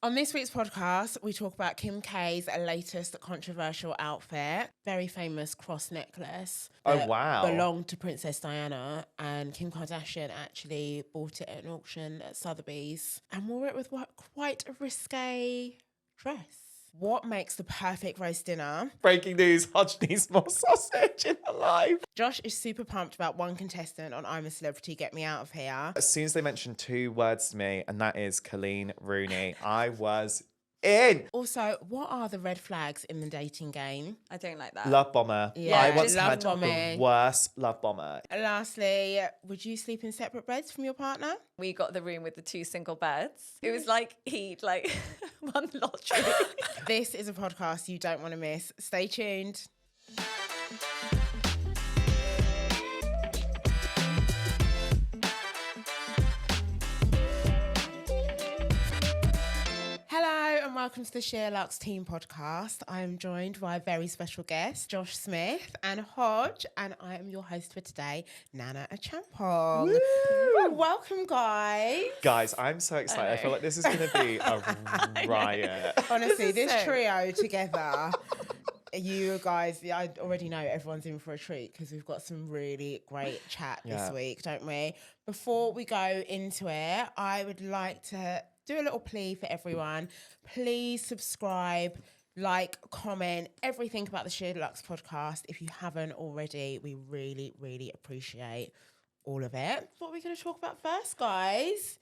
On this week's podcast, we talk about Kim K's latest controversial outfit, very famous cross necklace. Oh, wow. Belonged to Princess Diana, and Kim Kardashian actually bought it at an auction at Sotheby's and wore it with quite a risque dress. What makes the perfect roast dinner? Breaking news, Hodge needs more sausage in her life. Josh is super pumped about one contestant on I'm A Celebrity, Get Me Out of Here. As soon as they mentioned two words to me, and that is Coleen Rooney, I was in. Also, what are the red flags in the dating game? I don't like that. Love bomber. Yeah, I once love had bombing. the worst love bomber. And lastly, would you sleep in separate beds from your partner? We got the room with the two single beds. It was like he'd won the lottery. This is a podcast you don't want to miss. Stay tuned. Hello and welcome to the SheerLuxe Team Podcast. I am joined by a very special guest, Josh Smith and Hodge, and I am your host for today, Nana Achampong. Welcome, guys. Guys, I'm so excited. I feel like this is going to be a riot. Honestly, this trio together, you guys, I already know everyone's in for a treat because we've got some really great chat this week, don't we? Before we go into it, I would like to do a little plea for everyone. Please subscribe, like, comment, everything about the SheerLuxe podcast. If you haven't already, we really, really appreciate all of it. What are we going to talk about first, guys?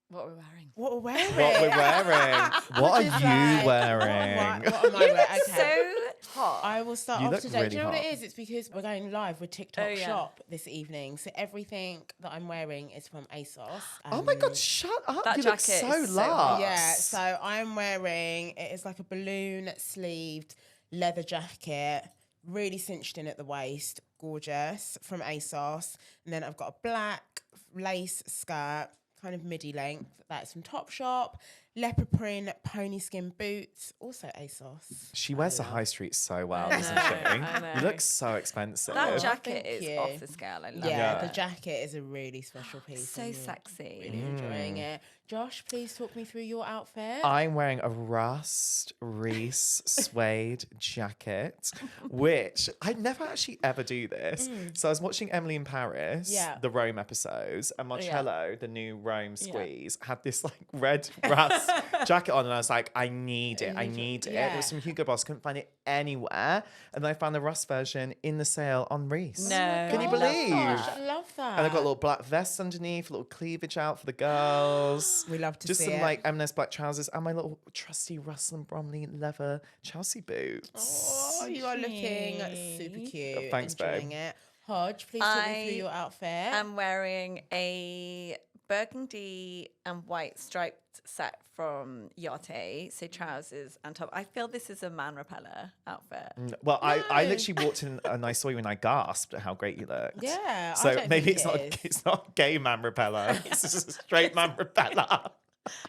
What we're wearing. What we're wearing. What we're wearing. What are you wearing? What am I wearing? So hot. I will start You off look today. really Do you know what hot. it is? It's because we're going live with TikTok Oh, yeah. Shop this evening. So everything that I'm wearing is from ASOS. Oh my God, shut up. That you look jacket so is so hot. luxe. Yeah, so I'm wearing, it is like a balloon sleeved leather jacket, really cinched in at the waist, gorgeous, from ASOS. And then I've got a black lace skirt, kind of midi length. That's from Topshop. Leopard print pony skin boots, also ASOS. She wears the high street so well, I doesn't know, she? I know. You look so expensive. That jacket thank is you. off the scale. I love Yeah, it. the jacket is a really special piece. So and you're sexy. Really enjoying it. Josh, please talk me through your outfit. I'm wearing a Rust Reese suede jacket, which I never actually ever do this. So I was watching Emily in Paris, the Rome episodes, and Marcello, the new Rome squeeze, had this like red Rust jacket on, and I was like, I need it. It was from Hugo Boss, couldn't find it anywhere, and then I found the Rust version in the sale on Reese. No. Can you Oh, believe? I love that. And I've got a little black vest underneath, a little cleavage out for the girls. We love to Just see some it. like M&S black trousers and my little trusty Russell and Bromley leather Chelsea boots. Oh, you are looking super cute. Thanks, babe. Enjoying it. Hodge, please talk me through your outfit. I'm wearing a burgundy and white striped set from Yachty, so trousers and top. I feel this is a man repeller outfit. Well, I literally walked in and I saw you and I gasped at how great you looked. Yeah, I So don't maybe think it's not a gay man repeller. It's just a straight man repeller.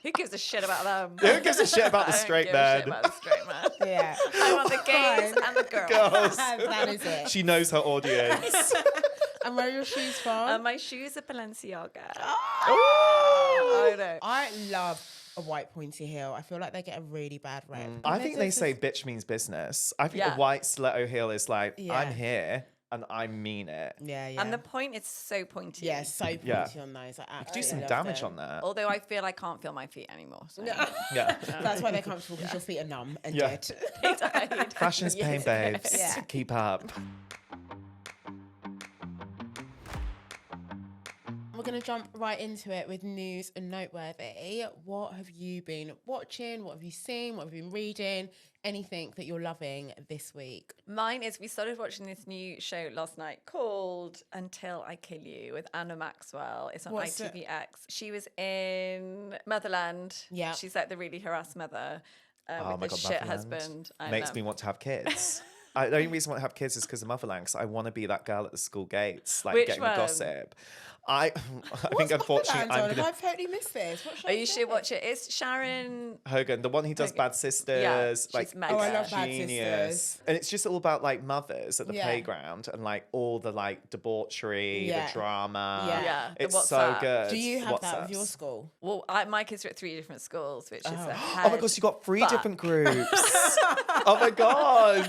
Who gives a shit about them? Who gives a shit about the I don't straight give a shit man? about the straight man. Yeah. I want the gays and the girls. Girls. That is it. She knows her audience. And where are your shoes from? My shoes are Balenciaga. Oh! I know. I love a white pointy heel. I feel like they get a really bad rep. I think they say bitch means business. I think Yeah. a white stiletto heel is like, Yeah. I'm here and I mean it. Yeah, yeah. And the point is so pointy. yeah, so pointy Yeah. on those. I Do absolutely some love damage them. on that. Although I feel I can't feel my feet anymore. So. Yeah. That's why they're comfortable, because your feet are numb and Yeah. dead. They died. Fashion's pain, babes. Yeah. Keep up. We're going to jump right into it with news and noteworthy. What have you been watching? What have you seen? What have you been reading? Anything that you're loving this week? Mine is we started watching this new show last night called Until I Kill You with Anna Maxwell. It's on What's it? ITVX. She was in Motherland. Yeah. She's like the really harassed mother Oh with my the God, shit Motherland. husband. I Makes know. me want to have kids. The only reason I want to have kids is because of Motherland, because I want to be that girl at the school gates, like Which getting one? the gossip. I think unfortunately I'm gonna. I've totally missed this. What show Oh, you is should it? watch it. It's Sharon Hogan, the one who does Hogan. Bad Sisters, Yeah, like she's mega. Oh, I love Bad genius. Sisters. And it's just all about like mothers at the Yeah. playground and like all the like debauchery, Yeah. the drama. Yeah. Yeah, the It's so WhatsApp. good. Do you have that with WhatsApps. your school? Well, my kids are at 3 different schools, which is a Oh my gosh, you got 3 fuck. different groups. Oh my god.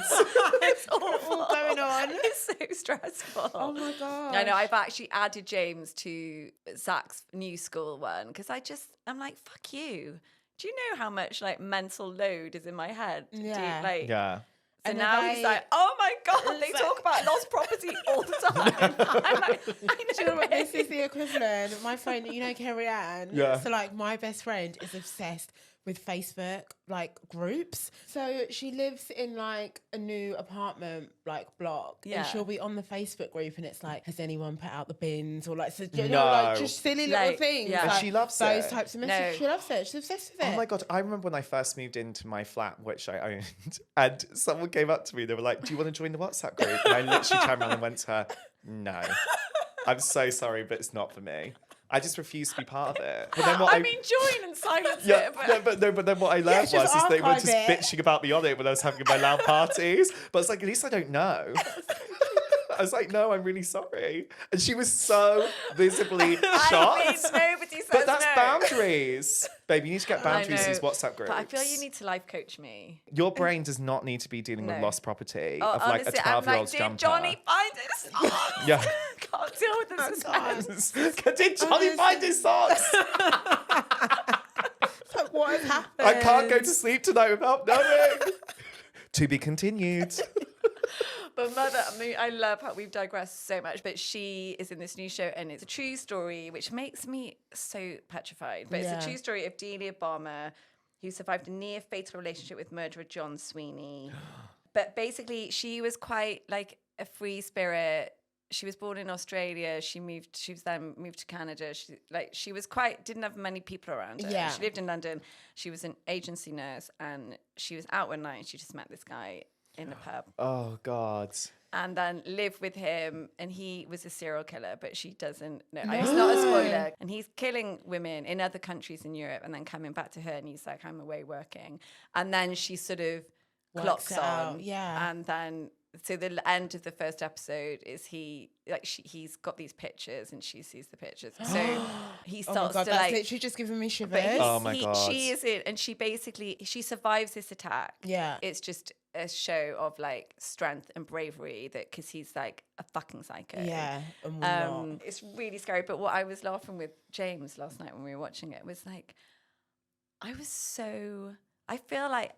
It's awful. All going on. It's so stressful. Oh my god. I know. I've actually added James to Zach's new school one because I'm like, fuck you. Do you know how much like mental load is in my head? To Yeah. Do, like, Yeah. So And now they- he's like, oh my god, they It's talk like- about lost property all the time. I'm like, Do you know what? This mate. is the equivalent. My friend, you know, Kerry Ann. Yeah. So like, my best friend is obsessed with Facebook like groups. So she lives in like a new apartment like block, Yeah. and she'll be on the Facebook group, and it's like, has anyone put out the bins or like, so, you know, No. like just silly little Like, things. yeah. And like she loves those it. types of No. messages. She loves it. She's obsessed with it. Oh my god, I remember when I first moved into my flat, which I owned, and someone came up to me, they were like, do you want to join the WhatsApp group? And I literally turned around and went to her, no. I'm so sorry, but it's not for me. I just refuse to be part of it. But then what I mean, join and silence yeah, it. But but then what I learned just was they were archive just it. bitching about me on it when I was having my loud parties. But it's like, at least I don't know. I was like, no, I'm really sorry. And she was so visibly shocked. I mean, nobody says But that's no. boundaries. Babe, you need to get boundaries to these know. WhatsApp groups. But I feel you need to life coach me. Your brain does not need to be dealing with No. lost property Oh, of like honestly, a I'm 12-year-old's like, jumper. did Johnny find his socks? Yeah. Can't deal with the suspense. Did Johnny find his socks? Like, what has happened? I can't go to sleep tonight without knowing. To be continued. But Mother, I mean, I love how we've digressed so much, but she is in this new show and it's a true story, which makes me so petrified. But Yeah. it's a true story of Delia Balmer, who survived a near fatal relationship with murderer John Sweeney. But basically, she was quite like a free spirit. She was born in Australia. She moved to Canada. She was quite, didn't have many people around her. Yeah. She lived in London. She was an agency nurse and she was out one night and she just met this guy in a pub. Oh, God. And then lived with him, and he was a serial killer, but she doesn't know. It's not a spoiler. And he's killing women in other countries in Europe and then coming back to her, and he's like, I'm away working. And then she sort of Works clocks it on. out, yeah. And then, so the end of the first episode is he's got these pictures, and she sees the pictures. So he Oh my starts god, to that's like... literally just giving me But shivers. Oh my God. She is in, and she survives this attack. Yeah. It's just a show of like strength and bravery that because he's like a fucking psycho. Yeah, and we're not. It's really scary. But what I was laughing with James last night when we were watching it was like, I feel like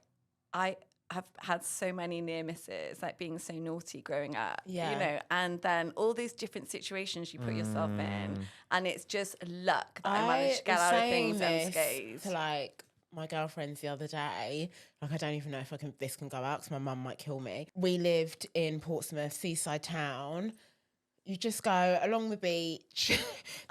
I have had so many near misses, like being so naughty growing up, Yeah. you know, and then all these different situations you put yourself in, and it's just luck that I managed to get was out of saying things this unscathed. to like my girlfriends the other day. Like, I don't even know if this can go out because my mum might kill me. We lived in Portsmouth, seaside town. You just go along the beach.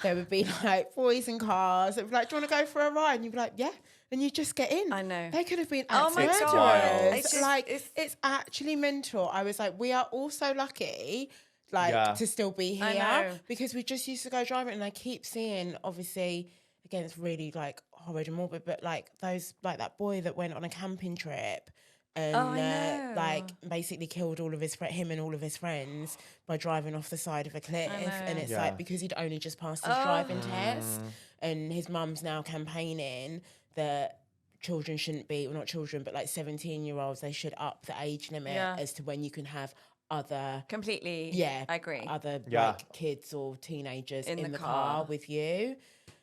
There would be like boys in cars. It would be like, do you want to go for a ride? And you'd be like, yeah. And you just get in. I know. They could have been Oh my murderers. God. It's just- Like, it's- it's actually mental. I was like, we are all so lucky, like, Yeah. to still be I here know. because we just used to go driving, and I keep seeing, obviously, again, it's really like horrid and morbid, but like those, like that boy that went on a camping trip and Oh, I know. like basically killed him and all of his friends by driving off the side of a cliff. And it's Yeah. like because he'd only just passed his driving test, and his mum's now campaigning that children shouldn't be, well, not children, but like 17-year-olds, they should up the age limit as to when you can have other Completely. yeah, I agree. other Yeah. like kids or teenagers In in the the car car. with you.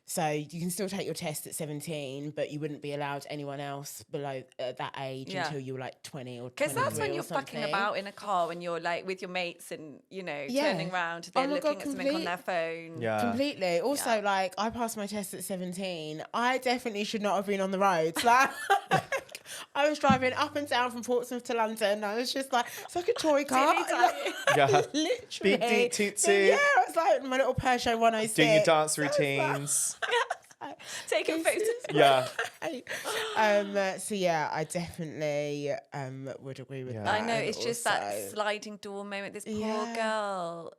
So you can still take your test at 17, but you wouldn't be allowed anyone else below that age Yeah. until you were like 20 or 23 Because that's when or you're something. fucking about in a car when you're like with your mates and, you know, Yeah. turning around, Oh they're my looking God, at something on their phone. Yeah. Completely. Also, like, I passed my test at 17. I definitely should not have been on the roads. Like, I was driving up and down from Portsmouth to London. I was just like, it's like a toy car. Yeah. Literally. Beep, deep, toot, toot. Yeah, it's like my little Peugeot 106. Doing your dance I was like- routines. Taking photos. Yeah. So yeah, I definitely would agree with that. I know, it's just that Also- sliding door moment. This poor girl,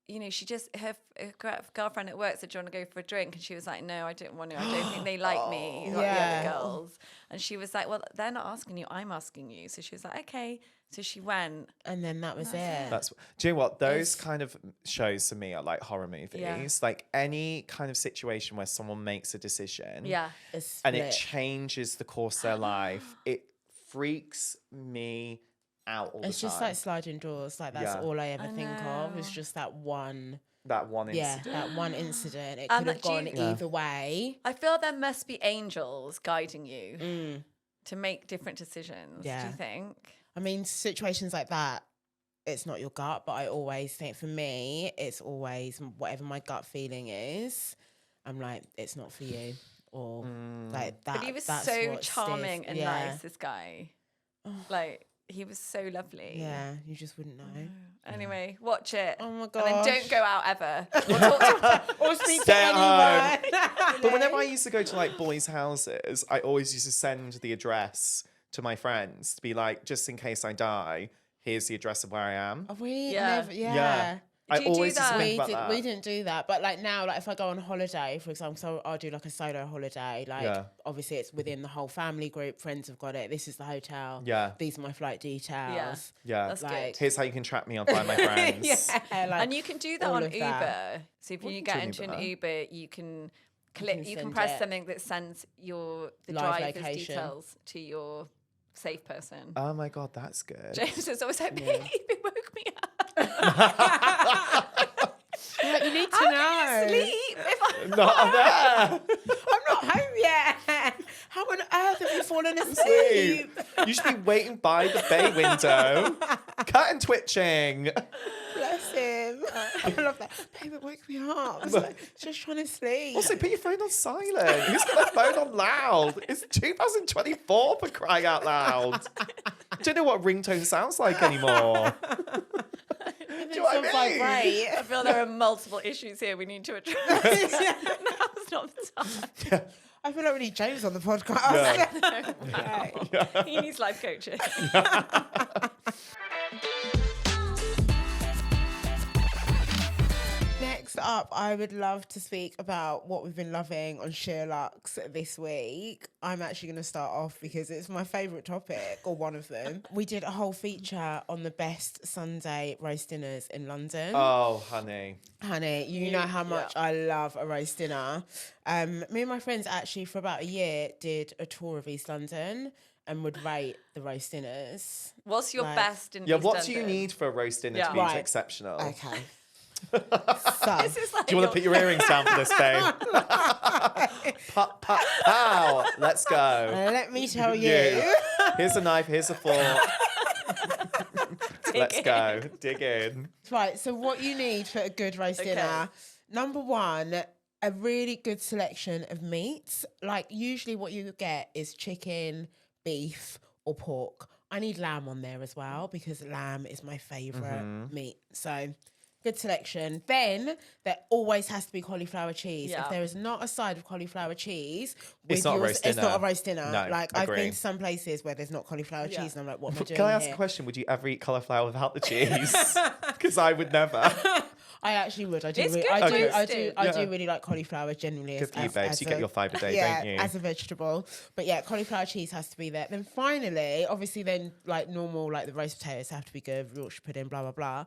you know, she just, her girlfriend at work said, do you want to go for a drink? And she was like, no, I don't want to. I don't think they like me, like the other girls. And she was like, well, they're not asking you, I'm asking you. So she was like, okay. So she went. And then that was it. Do you know what? Those kind of shows to me are like horror movies. Yeah. Like any kind of situation where someone makes a decision And it changes the course of their life. It freaks me out all the time. It's just like sliding doors. Like that's all I ever think of. It's just that one incident. Yeah, that one incident. It And could have that gone either way. I feel there must be angels guiding you to make different decisions. Yeah. Do you think? I mean, situations like that, it's not your gut, but I always think for me, it's always whatever my gut feeling is. I'm like, it's not for you, or like that. But he was that's so what charming sticks. and nice. This guy, like, he was so lovely. Yeah, you just wouldn't know. Anyway, watch it. Oh my And gosh. then don't go out ever. We'll talk to Or speak Stay to at anyone. But whenever I used to go to like boys' houses, I always used to send the address to my friends to be like, just in case I die, here's the address of where I am. We Yeah. never, Yeah. I Do you do always used to that? think about that. we didn't do that, but like now, like if I go on holiday, for example, so I'll do like a solo holiday. Like obviously it's within the whole family group. Friends have got it. This is the hotel. Yeah. These are my flight details. Yeah. That's Like- good. Here's how you can track me on Find My Friends. Yeah, like, And you can do that all on of Uber. that. So if What you do you get do into with an that? Uber, you can click. You can send press it. something that sends the Live driver's location. details to your safe person. Oh my God, that's good. James is always like, babe, it woke me up. Like, you need to How know. can you sleep if I'm Not there. I'm not home yet. How on earth have you fallen asleep? Sleep. You should be waiting by the bay window, cut and twitching. Bless him. I love that. Babe, it woke me up. I was like, just trying to sleep. Also, put your phone on silent. Who's got their phone on loud? It's 2024 for crying out loud. Don't know what ringtone sounds like anymore. Do you know what I mean? Vibrate. I feel there are multiple issues here we need to address. Now's not the time. I feel like we need James on the podcast. Wow. He needs life coaching. Next up, I would love to speak about what we've been loving on SheerLuxe this week. I'm actually going to start off because it's my favourite topic, or one of them. We did a whole feature on the best Sunday roast dinners in London. Oh, honey. Honey, you know how much I love a roast dinner. Me and my friends actually for about a year did a tour of East London and would rate the roast dinners. What's your Like- best in Yeah, East what do you London? need for a roast dinner Yeah. to be Right. exceptional? Okay. So, This is like Do you want to put your earrings down for this, babe? Pop, pop, pow. Let's go. let me tell you. You. Here's a knife, here's a fork. Let's go. Dig in. Right, so what you need for a good roast dinner, number one, a really good selection of meats. Like usually what you get is chicken, beef or pork. I need lamb on there as well because lamb is my favourite meat. So good selection. Then there always has to be cauliflower cheese. Yeah. If there is not a side of cauliflower cheese, It's not a roast it's dinner. not a roast dinner. No, like I've agree. been to some places where there's not cauliflower cheese and I'm like, what am I doing Can I ask here? a question? Would you ever eat cauliflower without the cheese? Because I would never. I actually would. I do. It's Really, good I do. roasted. I Yeah. do really like cauliflower generally. Good for you, babes. You get your fibre day, don't you? as a vegetable. But yeah, cauliflower cheese has to be there. Then finally, obviously, then like normal, like the roast potatoes have to be good. Yorkshire pudding, blah blah blah.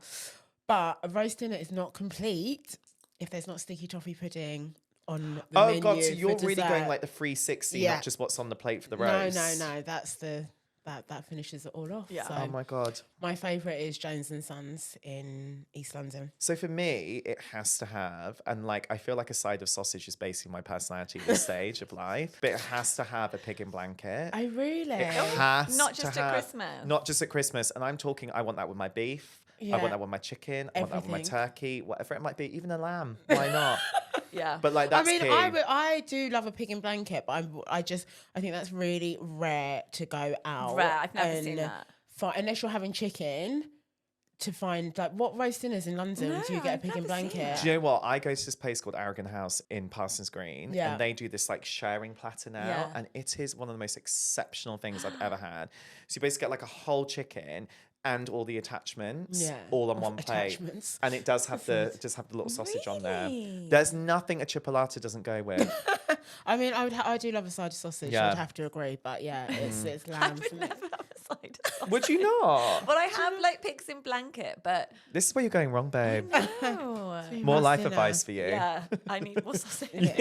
But a roast dinner is not complete if there's not sticky toffee pudding on the menu. Oh, God. So for you're really dessert. going like the 360, Yeah. not just what's on the plate for the No, roast. no. That's the that finishes it all off. Yeah. So Oh, my God. my favourite is Jones and Sons in East London. So for me, it has to have, and like I feel like a side of sausage is basically my personality at this stage of life, but it has to have a pig in blanket. I really. It has Not to just at have- Christmas. Not just at Christmas. And I'm talking, I want that with my beef. I Yeah. want that with my chicken. I want that with my Everything. turkey, whatever it might be, even a lamb. Why not? Yeah. But like that's I mean, key. I do love a pig in blanket, but I think that's really rare to go out. Rare. I've never and seen that. Unless you're having chicken, to find like what roast dinners in London do you get a pig in blanket? Do you know what? I go to this place called Arrogant House in Parsons Green, Yeah. and they do this like sharing platter now, and it is one of the most exceptional things I've ever had. So you basically get like a whole chicken and all the attachments all on one plate, and it does have the little sausage on there. There's nothing a chipolata doesn't go with. I mean, I do love a side of sausage. Yeah. I'd have to agree, but yeah, it's lamb. Never have a side of sausage. Would you not? Well, I have like pigs in blanket, but This is where you're going wrong, babe. no. More Roast life dinner. advice for you. Yeah, I need more sausage.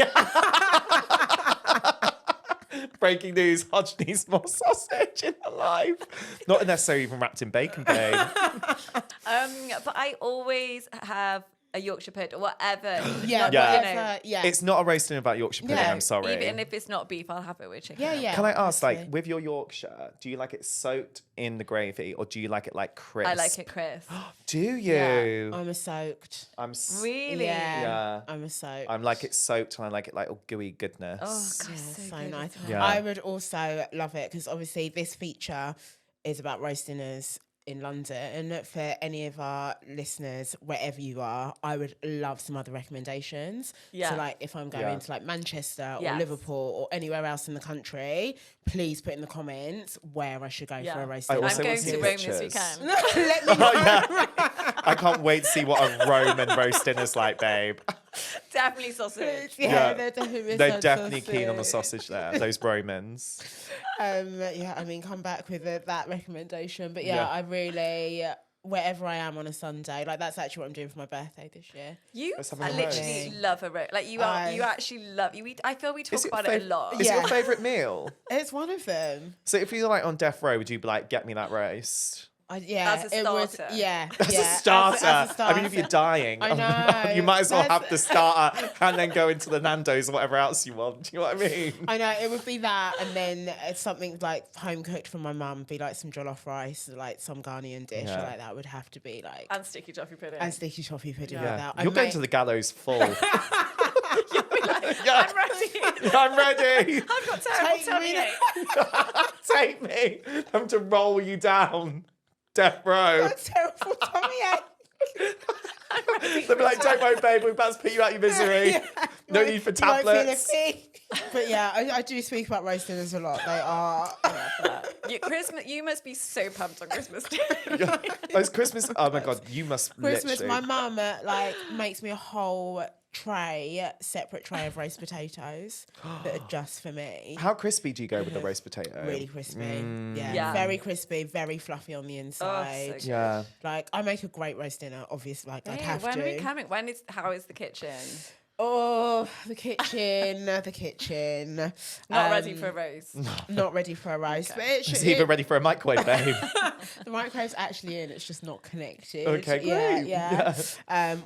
Breaking news: Hodge needs more sausage in her life. Not necessarily even wrapped in bacon, babe. But I always have a Yorkshire pudding or whatever. Yeah, Not, you know, It's not a roasting about Yorkshire pudding. Yeah, I'm sorry. even if it's not beef, I'll have it with chicken. Yeah. Can I ask, like, obviously. with your Yorkshire, do you like it soaked in the gravy or do you like it like crisp? I like it crisp. Do you? I'm a soaked. Really? Yeah. I'm a soaked. I'm like it soaked and I like it like all gooey goodness. Oh, God, so good nice. as well. Yeah. I would also love it because obviously this feature is about roast dinners in London. And for any of our listeners, wherever you are, I would love some other recommendations. Yeah. So like if I'm going to like Manchester or Yes. Liverpool or anywhere else in the country, please put in the comments where I should go for a roast I dinner. also I'm going want to some Rome pictures. this weekend. Let me know. I can't wait to see what a Roman roast dinner's like, babe. Definitely sausage. Yeah, they're definitely They're definitely keen on the sausage there, those Romans. Yeah, I mean, come back with that recommendation. But yeah, Yeah. I really, wherever I am on a Sunday, like that's actually what I'm doing for my birthday this year. You Let's have a I roast. literally love a roast. Like you actually love you. I feel we talk Is it about your it a lot. Is it your Yeah. favourite meal? It's one of them. So if you're like on death row, would you be like, get me that roast? Yeah, As a it would. starter. Yeah, As yeah, a starter. as a I mean, if you're dying, I oh no, know. you might as well That's- have the starter and then go into the Nando's or whatever else you want. Do you know what I mean? I know it would be that, and then it's something like home cooked from my mum. Be like some jollof rice, like some Ghanaian dish, Yeah. like that would have to be like And sticky toffee pudding. and sticky toffee pudding. Yeah. Like that. You're going to the gallows full. I'm ready. I'm ready. I've got terrible Take tummy me. ache. Take me. I'm to roll you down. Death row. That's terrible tummy ache. They'll be like, don't worry, babe, we're about to put you out your misery. No need for You won't feel a tablets. thing. But yeah, I do speak about roast dinners a lot. They are. Christmas. You must be so pumped on Christmas Day. Those Christmas. Oh my God, you must Christmas, literally. my mum like makes me a whole separate tray of roast potatoes that are just for me. How crispy do you go with the roast potato? Really crispy. Yeah, Yeah. very crispy, very fluffy on the inside. good. Yeah. Like I make a great roast dinner, obviously. Like I'd Hey, have when to. are we coming? How is the kitchen? Oh, the kitchen, the kitchen. Not ready for a roast. Not ready for a roast. But it should, It's even ready for a microwave, babe. the microwave's actually in. It's just not connected. Okay, Yeah, great. yeah.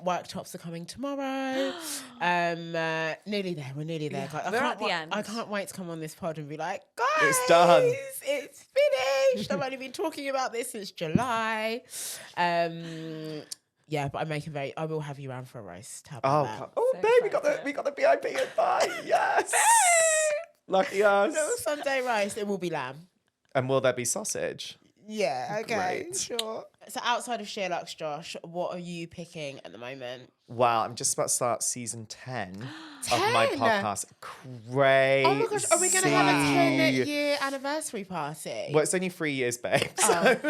Worktops are coming tomorrow. Nearly there. We're nearly there. Like, We're at the end. I can't wait to come on this pod and be like, guys, It's done. It's finished. I've only been talking about this since July. Yeah, but I will have you around for a roast. How about that? So babe, we got the VIP invite. Yes. Lucky us. Little Sunday roast. It will be lamb. And will there be sausage? Yeah, okay, Great. sure. So outside of SheerLuxe, Josh, what are you picking at the moment? Wow, I'm just about to start season 10 of my 10? podcast. Crazy. Oh my gosh, are we going to have a 10-year anniversary party? Well, it's only 3 years, babe. So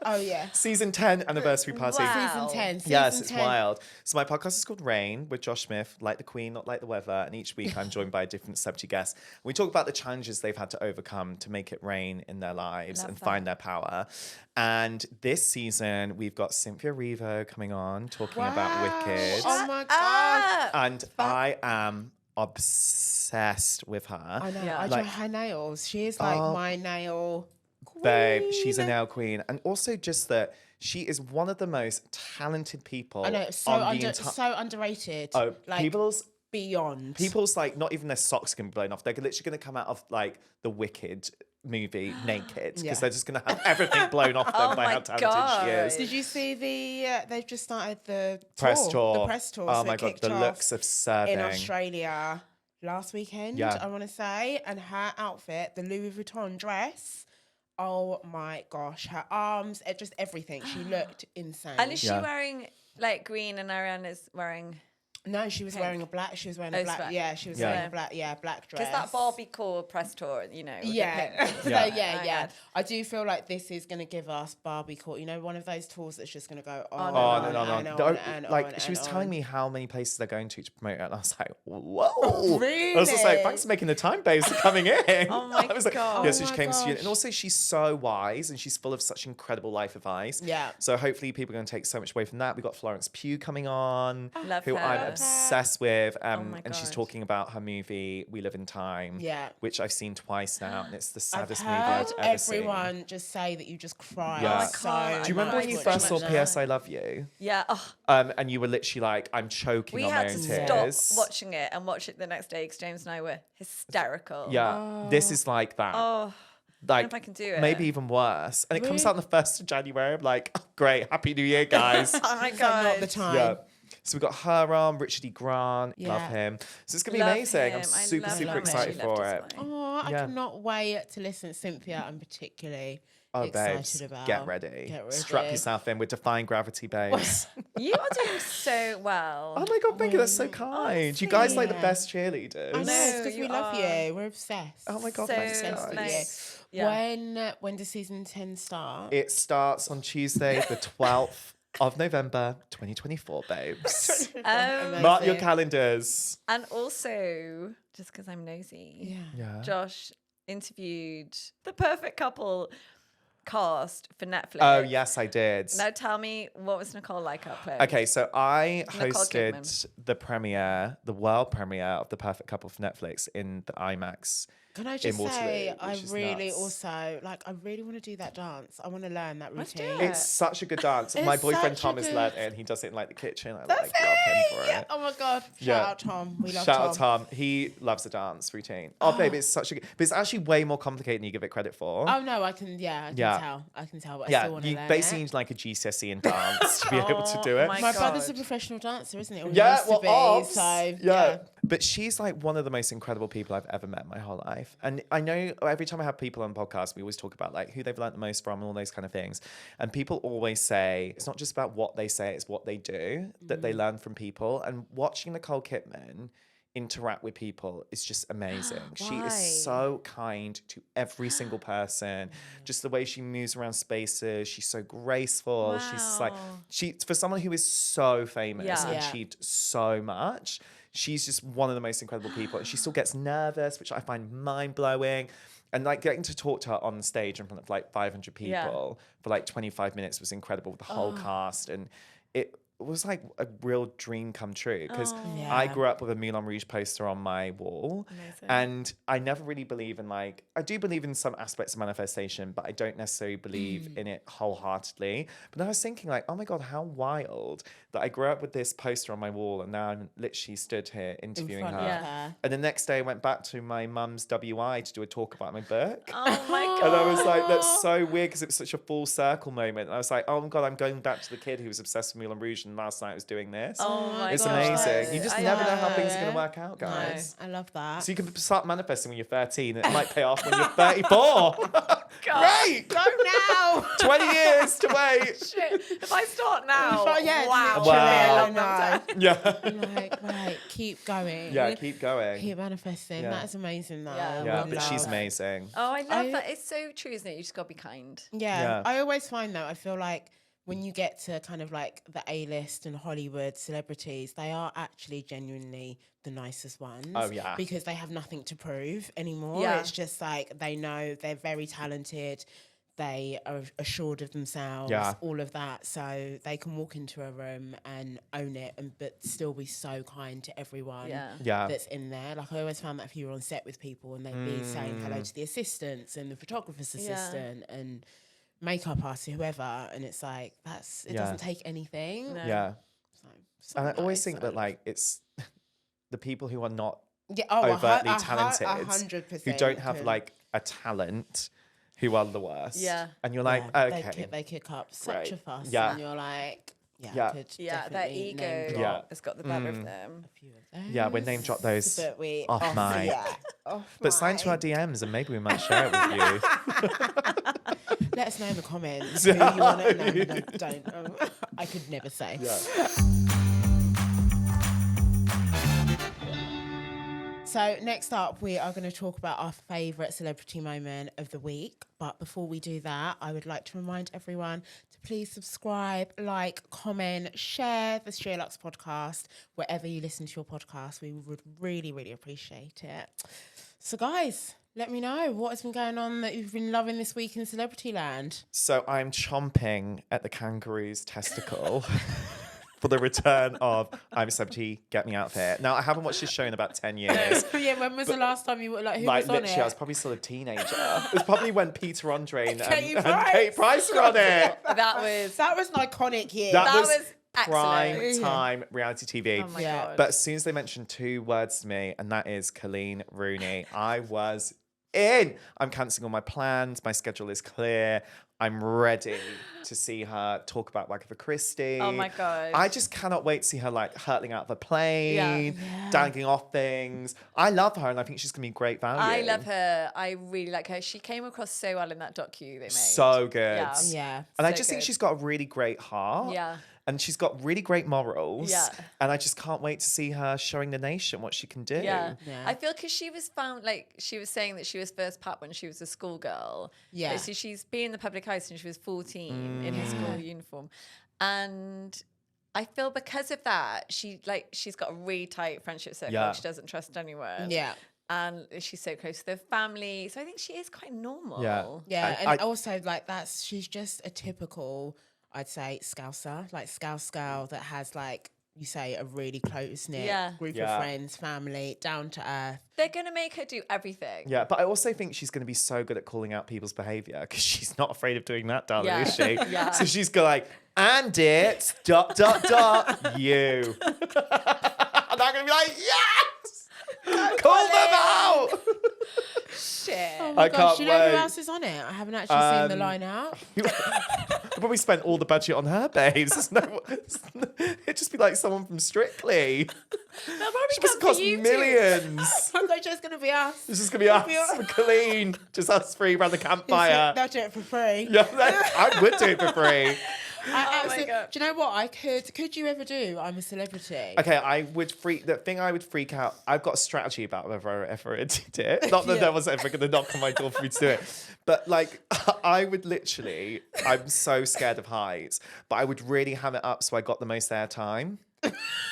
Oh, yeah. season 10 anniversary party. Wow. Season 10. Yes, season it's 10. wild. So my podcast is called Rain with Josh Smith, like the Queen, not like the weather. And each week I'm joined by a different celebrity guest. We talk about the challenges they've had to overcome to make it rain in their lives and find their power. And this season we've got Cynthia Erivo coming on talking about Wicked. Oh my God. And I am obsessed with her. I know. Yeah. I Like- do her nails. She is like my nail queen. Babe, she's a nail queen. And also just that she is one of the most talented people I know. So, on the so underrated. Oh, like, people's beyond. like not even their socks can be blown off. They're literally going to come out of like the Wicked movie naked because Yeah. they're just going to have everything blown off them Oh by my how talented God. she is. Did you see they've just started the Press tour. The press tour. Oh so my it God, kicked the off looks of serving. in Australia last weekend, Yeah. I want to say. And her outfit, the Louis Vuitton dress, Oh my gosh, her arms, just everything. She looked insane. And is she wearing like green and Ariana's wearing... No, she was pink? wearing a black. She was wearing a black. black. Yeah, she was wearing a black. Yeah, black dress. Because that Barbie core press tour, you know. Yeah. The So pink. yeah. I do feel like this is going to give us Barbie court. You know, one of those tours that's just going to go on. She was telling me how many places they're going to promote it, and I was like, whoa. Really? I was just like, thanks for making the time, babes, for coming in. Oh my I was like, God. yeah, so Oh she my came to you, gosh. and also she's so wise and she's full of such incredible life advice. Yeah. So hopefully people are going to take so much away from that. We got Florence Pugh coming on, Love who her. I'm obsessed with. my and she's God. talking about her movie We Live in Time, which I've seen twice now, and it's the saddest movie I've ever seen. Everyone just say that you just cried. Yeah. So Do you remember when you first saw P.S. I Love You? Yeah. Oh, And you were literally like, I'm choking we on my had own to tears. stop watching it and watch it the next day because James and I were hysterical. Yeah, this is like that. Oh, like, if I can do it. maybe even worse. And it comes out on the 1st of January. I'm like, oh, great, Happy New Year, guys. oh my It's like God. not the time. Yeah. So we've got her on, Richard E. Grant, Yeah. love him. So it's going to be Love amazing. him. I'm I super, love super him. excited She for left it. us Oh, I Yeah. cannot wait to listen. Cynthia, I'm particularly Oh, excited babes, about. get ready. Get ready. Strap yourself in. We're defying gravity, babes. You are doing so well. Oh my God, thank you. That's so kind. You guys like the Yeah. best cheerleaders. I know, it's because you we love are. you. We're obsessed. Oh my God, So thanks, obsessed with guys. you. Yeah. When does season 10 start? It starts on Tuesday, the 12th of November, 2024, babes. Mark your calendars. And also, just because I'm nosy, Yeah. Josh interviewed the perfect couple cast for Netflix. Oh, yes, I did. Now tell me, what was Nicole like up close? Okay, so I Nicole hosted Kidman. the premiere, the world premiere of The Perfect Couple for Netflix in the IMAX. Can I just say, Waterloo, I which is really nuts. also, I really want to do that dance. I want to learn that Let's do routine. it. It's such a good dance. It's My boyfriend such a Tom has good- learned it, and he does it in like the kitchen. I That's love him for Yeah. it. Oh my God. Yeah. Shout out Tom. We love Shout Tom. out Tom. He loves the dance routine. Oh, babe, it's such a good... But it's actually way more complicated than you give it credit for. Oh no, I can tell. I can tell, but I yeah, still want to you learn basically it. need like a GCSE in dance to be able to do it. my My brother's a God. professional dancer, isn't it? Or he Yeah, used to well, be, obs. so yeah. But she's like one of the most incredible people I've ever met in my whole life. And I know every time I have people on podcasts, we always talk about like who they've learned the most from and all those kind of things. And people always say it's not just about what they say, it's what they do that they learn from people. And watching Nicole Kidman interact with people is just amazing. She Why? is so kind to every single person. Just the way she moves around spaces, she's so graceful. She's like Wow. for someone who is so famous Yeah. and Yeah. achieved so much, she's just one of the most incredible people. And she still gets nervous, which I find mind-blowing. And like getting to talk to her on stage in front of like 500 people Yeah. for like 25 minutes was incredible with the whole cast. And it was like a real dream come true because I grew up with a Moulin Rouge poster on my wall. Amazing. And I never really believe in like, I do believe in some aspects of manifestation, but I don't necessarily believe in it wholeheartedly. But then I was thinking like, oh my God, how wild that I grew up with this poster on my wall and now I'm literally stood here interviewing her. front of Yeah. her. And the next day I went back to my mum's WI to do a talk about my book. Oh my God. And I was like, that's so weird because it was such a full circle moment. And I was like, oh my God, I'm going back to the kid who was obsessed with Moulin Rouge and last night I was doing this. Oh my It's God. amazing. You just I never know how know. things are going to work out, guys. I love that. So you can start manifesting when you're 13 and it might pay off when you're 34. Great! Go now. 20 years to wait. Shit. If I start now, Yeah, wow. literally, Wow. I know. Yeah. I'm like, right, keep going. Yeah, keep going. Keep manifesting. Yeah. That's amazing, though. Yeah. Yeah, We but she's love- amazing. Oh, I love I- that. It's so true, isn't it? You just got to be kind. Yeah. Yeah. I always find though, I feel like when you get to kind of like the A-list and Hollywood celebrities, they are actually genuinely the nicest ones. Oh, yeah. Because they have nothing to prove anymore. Yeah. It's just like they know they're very talented. They are assured of themselves, Yeah. all of that. So they can walk into a room and own it but still be so kind to everyone Yeah. that's in there. Like I always found that if you were on set with people and they'd be saying hello to the assistants and the photographer's assistant and makeup artist, whoever, and it's like it doesn't take anything. No. Yeah. So And I always nice. think that like it's the people who are not yeah, overtly 100%, talented, who don't have like a talent, who are the worst. Yeah. And you're like, yeah, okay. they kick up such Great. a fuss, Yeah. and you're like, Yeah. I could Yeah, that definitely ego name drop Yeah. has got the better of them. a few of those. Yeah, we name drop those But we off mic. yeah, off But slide to our mic. DMs and maybe we might share it with you. Let us know in the comments who you want to. No, don't. I could never say. Yeah. So next up, we are going to talk about our favourite celebrity moment of the week. But before we do that, I would like to remind everyone to please subscribe, like, comment, share the SheerLuxe Podcast wherever you listen to your podcast. We would really, really appreciate it. So guys, let me know what has been going on that you've been loving this week in celebrity land. So I'm chomping at the kangaroo's testicle. For the return of I'm a Celebrity, Get Me Out of Here. Now, I haven't watched this show in about 10 years. Yeah, when was the last time you were who was on literally, it? I was probably still a teenager. It was probably when Peter Andre and Kate Kate Price were on it. That was an iconic year. That was excellent. prime time reality TV. Oh my God. But as soon as they mentioned two words to me, and that is Coleen Rooney, I was in. I'm cancelling all my plans. My schedule is clear. I'm ready to see her talk about Agatha Christie. Oh my God. I just cannot wait to see her like hurtling out of a plane, dangling off things. I love her and I think she's going to be great value. I love her. I really like her. She came across so well in that docu they made. So good. Yeah. And I So just think good. she's got a really great heart. Yeah. And she's got really great morals. Yeah. And I just can't wait to see her showing the nation what she can do. Yeah. Yeah. I feel because she was found, like, she was saying that she was first pat when she was a schoolgirl. Yeah. Like, so she's been in the public eye since she was 14 in her school uniform. And I feel because of that, she's got a really tight friendship circle. Yeah. She doesn't trust anyone. Yeah. And she's so close to their family. So I think she is quite normal. Yeah. Yeah, I- and also like she's just a typical, I'd say, Scouser, like Scouse girl that has like you say a really close knit group of friends, family, down to earth. They're gonna make her do everything. Yeah, but I also think she's going to be so good at calling out people's behaviour because she's not afraid of doing that, darling, is she? Yeah. So she's going like, and it's ... you. And I'm going to be like, yes! Call them out! Shit. Oh my I gosh, can't do you know who wait. else is on it? I haven't actually seen the line out. They probably spent all the budget on her, babes. It'd just be like someone from Strictly. They'll probably She must come for cost you two. millions. Oh my gosh, it's going to be us. This is going to be us, Coleen. Just us three around the campfire. They'll do it for free. Yeah, I would do it for free. Do you know what? Could you ever do I'm a Celebrity? Okay, the thing I would freak out, I've got a strategy about whether I ever did it. Not that there was ever going to knock on my door for me to do it. But like, I would literally, I'm so scared of heights, but I would really ham it up so I got the most airtime.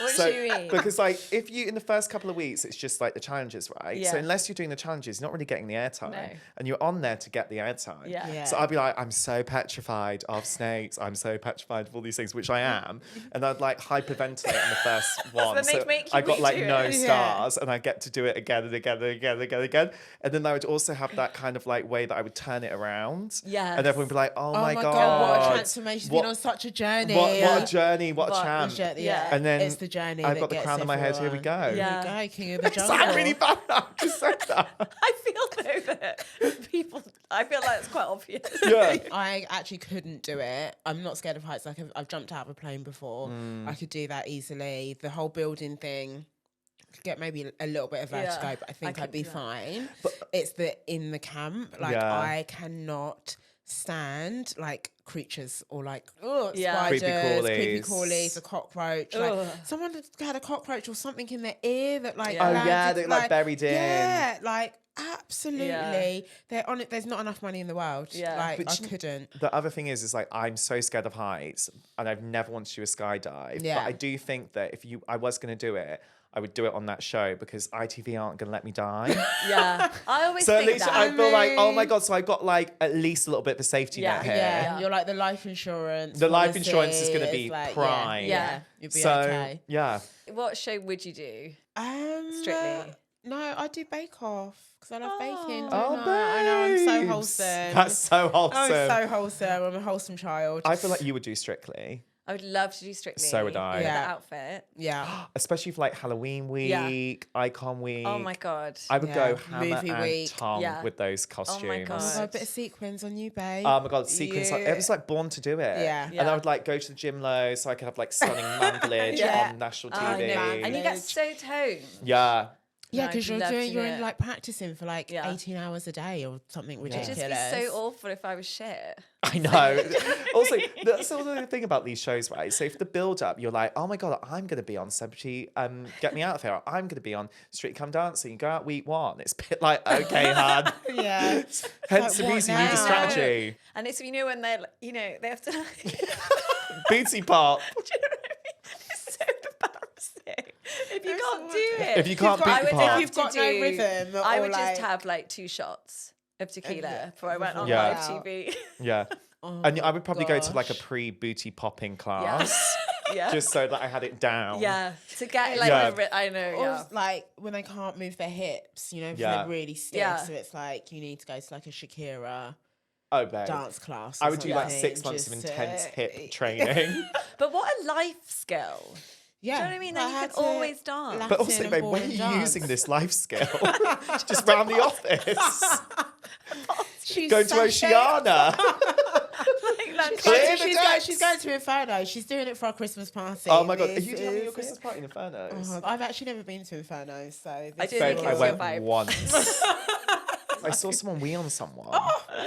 What do you mean? Because like, if you, in the first couple of weeks, it's just like the challenges, right? Yeah. So unless you're doing the challenges, you're not really getting the airtime. No. And you're on there to get the airtime. Yeah. So I'd be like, I'm so petrified of snakes. I'm so petrified of all these things, which I am. And I'd like hyperventilate in the first one. then they'd make you I got like redo no it. stars and I get to do it again and again and again and again and again. And then I would also have that kind of like way that I would turn it around. Yes. And everyone would be like, oh my God, God. what a transformation. Been on such a journey. What a journey, what a What champ. Yeah. And then it's the journey. I've that got the gets crown on my head. Here we everyone. go. Yeah. Here we go, king of the jungle. I'm really bad. I just said that. I feel though that people, I feel like it's quite obvious. Yeah. I actually couldn't do it. I'm not scared of heights. Like I've jumped out of a plane before. I could do that easily. The whole building thing, could get maybe a little bit of vertigo, Yeah, but I think I I'd be couldn't do that. fine. It's the in the camp. Like Yeah. I cannot stand like creatures or like Yeah. spiders, Creepy creepy crawlies. crawlies, a cockroach. Ugh. Like someone had a cockroach or something in their ear that like Yeah. Oh, landed, yeah, they, like, buried in. Yeah, like absolutely. Yeah. They're on it. There's not enough money in the world. Yeah. Like But I couldn't. The other thing is like I'm so scared of heights and I've never wanted to do a skydive. Yeah. But I do think that if I was going to do it, I would do it on that show because ITV aren't going to let me die. Yeah. I always So at think least that. I feel like, oh my God, so I got like at least a little bit of a safety Yeah. net here. Yeah, you're like the life insurance. The life policy insurance is going to be like, prime. Yeah. you'd be So, okay. yeah. What show would you do? Strictly. No, I do Bake Off because I love baking. Don't Oh, I know, I'm so babes. wholesome. That's so wholesome. I'm so wholesome. I'm a wholesome child. I feel like you would do Strictly, I would love to do Strictly. So would I. With Yeah. the outfit. yeah. especially for like Halloween week, Icon week. Oh my God. I would Yeah. go hammer Movie and week. Tom Yeah. with those costumes. God. Oh, a bit of sequins on you, babe. Oh my God, sequins. Like, Yeah. it was like born to do it. Yeah. And Yeah. I would like go to the gym low so I could have like stunning mandlage Yeah. on national Oh, TV. no. And you get so toned. Yeah. Yeah, because you're in like practicing for like 18 hours a day or something ridiculous. It'd just be so awful if I was shit. I know. Also, that's all the thing about these shows, right? So if the build up, you're like, oh my God, I'm going to be on Celebrity, Get Me Out of Here. Or I'm going to be on Strictly Come Dancing. You go out week 1. It's a bit like, okay, hun. Yeah. Hence the reason you need a strategy. And it's, when they're, they have to like... Booty pop. Do you know what I mean? It's so embarrassing. If you can't do it. If you can't beat the pop. If you've got no rhythm. I would just have like 2 shots of tequila before I went on live TV. Yeah. And I would probably go to like a pre-booty popping class. Yeah. Just so that I had it down. Yeah. To get like, I know. Or like when they can't move their hips, if they're really stiff. Yeah. So it's like you need to go to like a Shakira dance class. I would do like 6 months of intense hip training. But what a life skill. Yeah. Do you know what I mean? Then you can always dance. But also, babe, when are you using this life skill? Just round the office. Going to Oceana. She's going to Inferno. She's doing it for our Christmas party. Oh my God. Are you having your Christmas party in Inferno? I've actually never been to Inferno, so... I went once. I saw someone wee on someone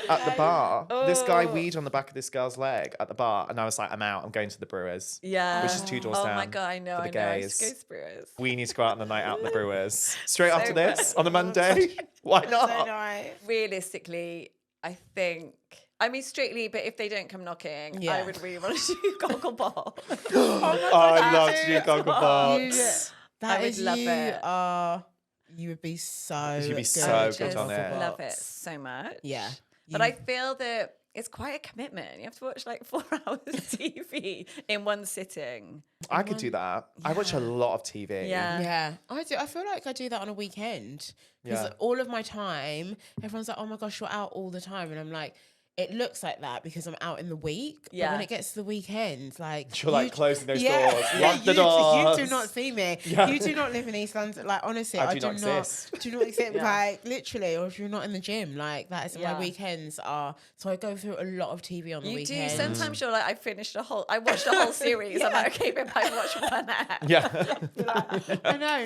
at the bar. This guy weed on the back of this girl's leg at the bar, and I was like, I'm out. I'm going to the Brewers. Yeah. Which is 2 doors down. Oh my God, I know. For the gays. I used to go to Brewers. We need to go out on the night out in the Brewers. Straight after this, on a Monday. Why not? So nice. Realistically, I think... I mean, Strictly, but if they don't come knocking, I would really want to do Gogglebop. I love to do Gogglebop. I would love it. You would be so You'd be good. so good on it. I love it so much. Yeah. But I feel that it's quite a commitment. You have to watch like 4 hours of TV in one sitting. I could do that. I watch a lot of TV. Yeah. I do. I feel like I do that on a weekend. Because all of my time, everyone's like, oh my gosh, you're out all the time. And I'm like, it looks like that because I'm out in the week. Yeah. But when it gets to the weekend, like... You're like closing those doors. Lock the doors. You do not see me. Yeah. You do not live in East London. Like, honestly, I do not exist. Do not exist. Like, literally, or if you're not in the gym, like, that is my weekends are... So I go through a lot of TV on the weekend. You do. Sometimes you're like, I watched a whole series. I'm like, okay, but I watched 1 app. Yeah. I know.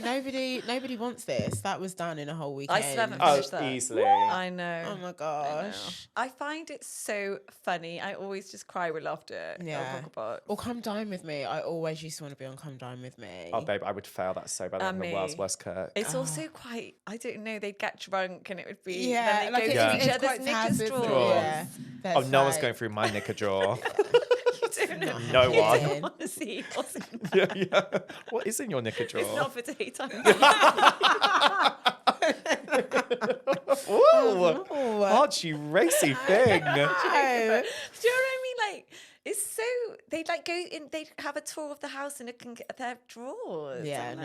Nobody wants this. That was done in a whole weekend. I still haven't finished that. Easily. I know. Oh my gosh. I find it so funny. I always just cry with laughter. Yeah. Or Come Dine With Me. I always used to want to be on Come Dine With Me. Oh, babe, I would fail that so bad. I'm the world's worst cook. It's also quite, I don't know, they'd get drunk and it would be, then they go to each other's knicker drawers. Oh, no one's going through my knicker drawer. You don't know. No one. You don't want to see what's in Yeah. What is in your knicker drawer? It's not for daytime. Ooh, Hodge, you racy thing. Do you know what I mean? Like, it's so they like go in. They have a tour of the house and it can get their drawers. Yeah,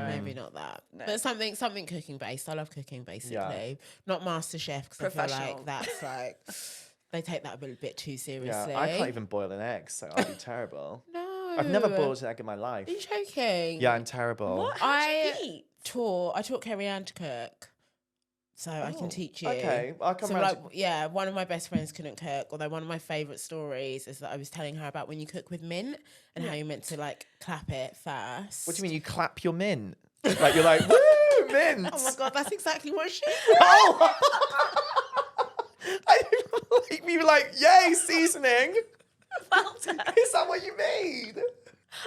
maybe not that. No. But something cooking based. I love cooking basically. Not MasterChef because I feel like that's like they take that a bit too seriously. Yeah, I can't even boil an egg, so I'd be terrible. No, I've never boiled an egg in my life. Are you joking? Yeah, I'm terrible. What? I taught Kerry Ann to cook. So I can teach you. Okay, I'll come around. One of my best friends couldn't cook, although one of my favourite stories is that I was telling her about when you cook with mint and how you're meant to like clap it first. What do you mean you clap your mint? Like you're like, woo, mint. Oh my God, that's exactly what she Oh! You were like, yay, seasoning. Well done. Is that what you mean?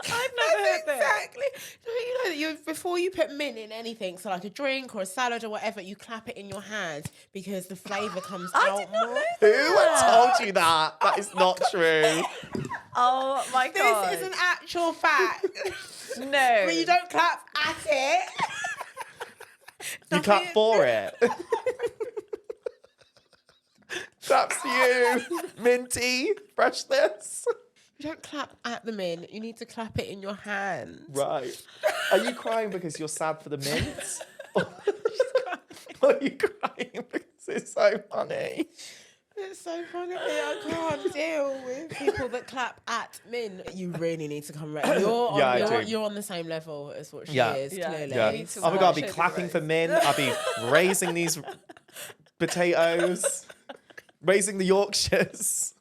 I've never heard that. Exactly. You know that before you put mint in anything, so like a drink or a salad or whatever, you clap it in your hand because the flavour comes out did not more. know Who told you that? That is not true. Oh my God. This is an actual fact. No. But you don't clap at it. You clap for it. Claps to you. Minty. Freshness. You don't clap at the mint. You need to clap it in your hand. Right. Are you crying because you're sad for the mint? Or are you crying because it's so funny? It's so funny. I can't deal with people that clap at mint. You really need to come right. You're on the same level as what she is, clearly. Yeah. Oh my God, I'll be clapping for mint. I'll be raising these potatoes, raising the Yorkshires.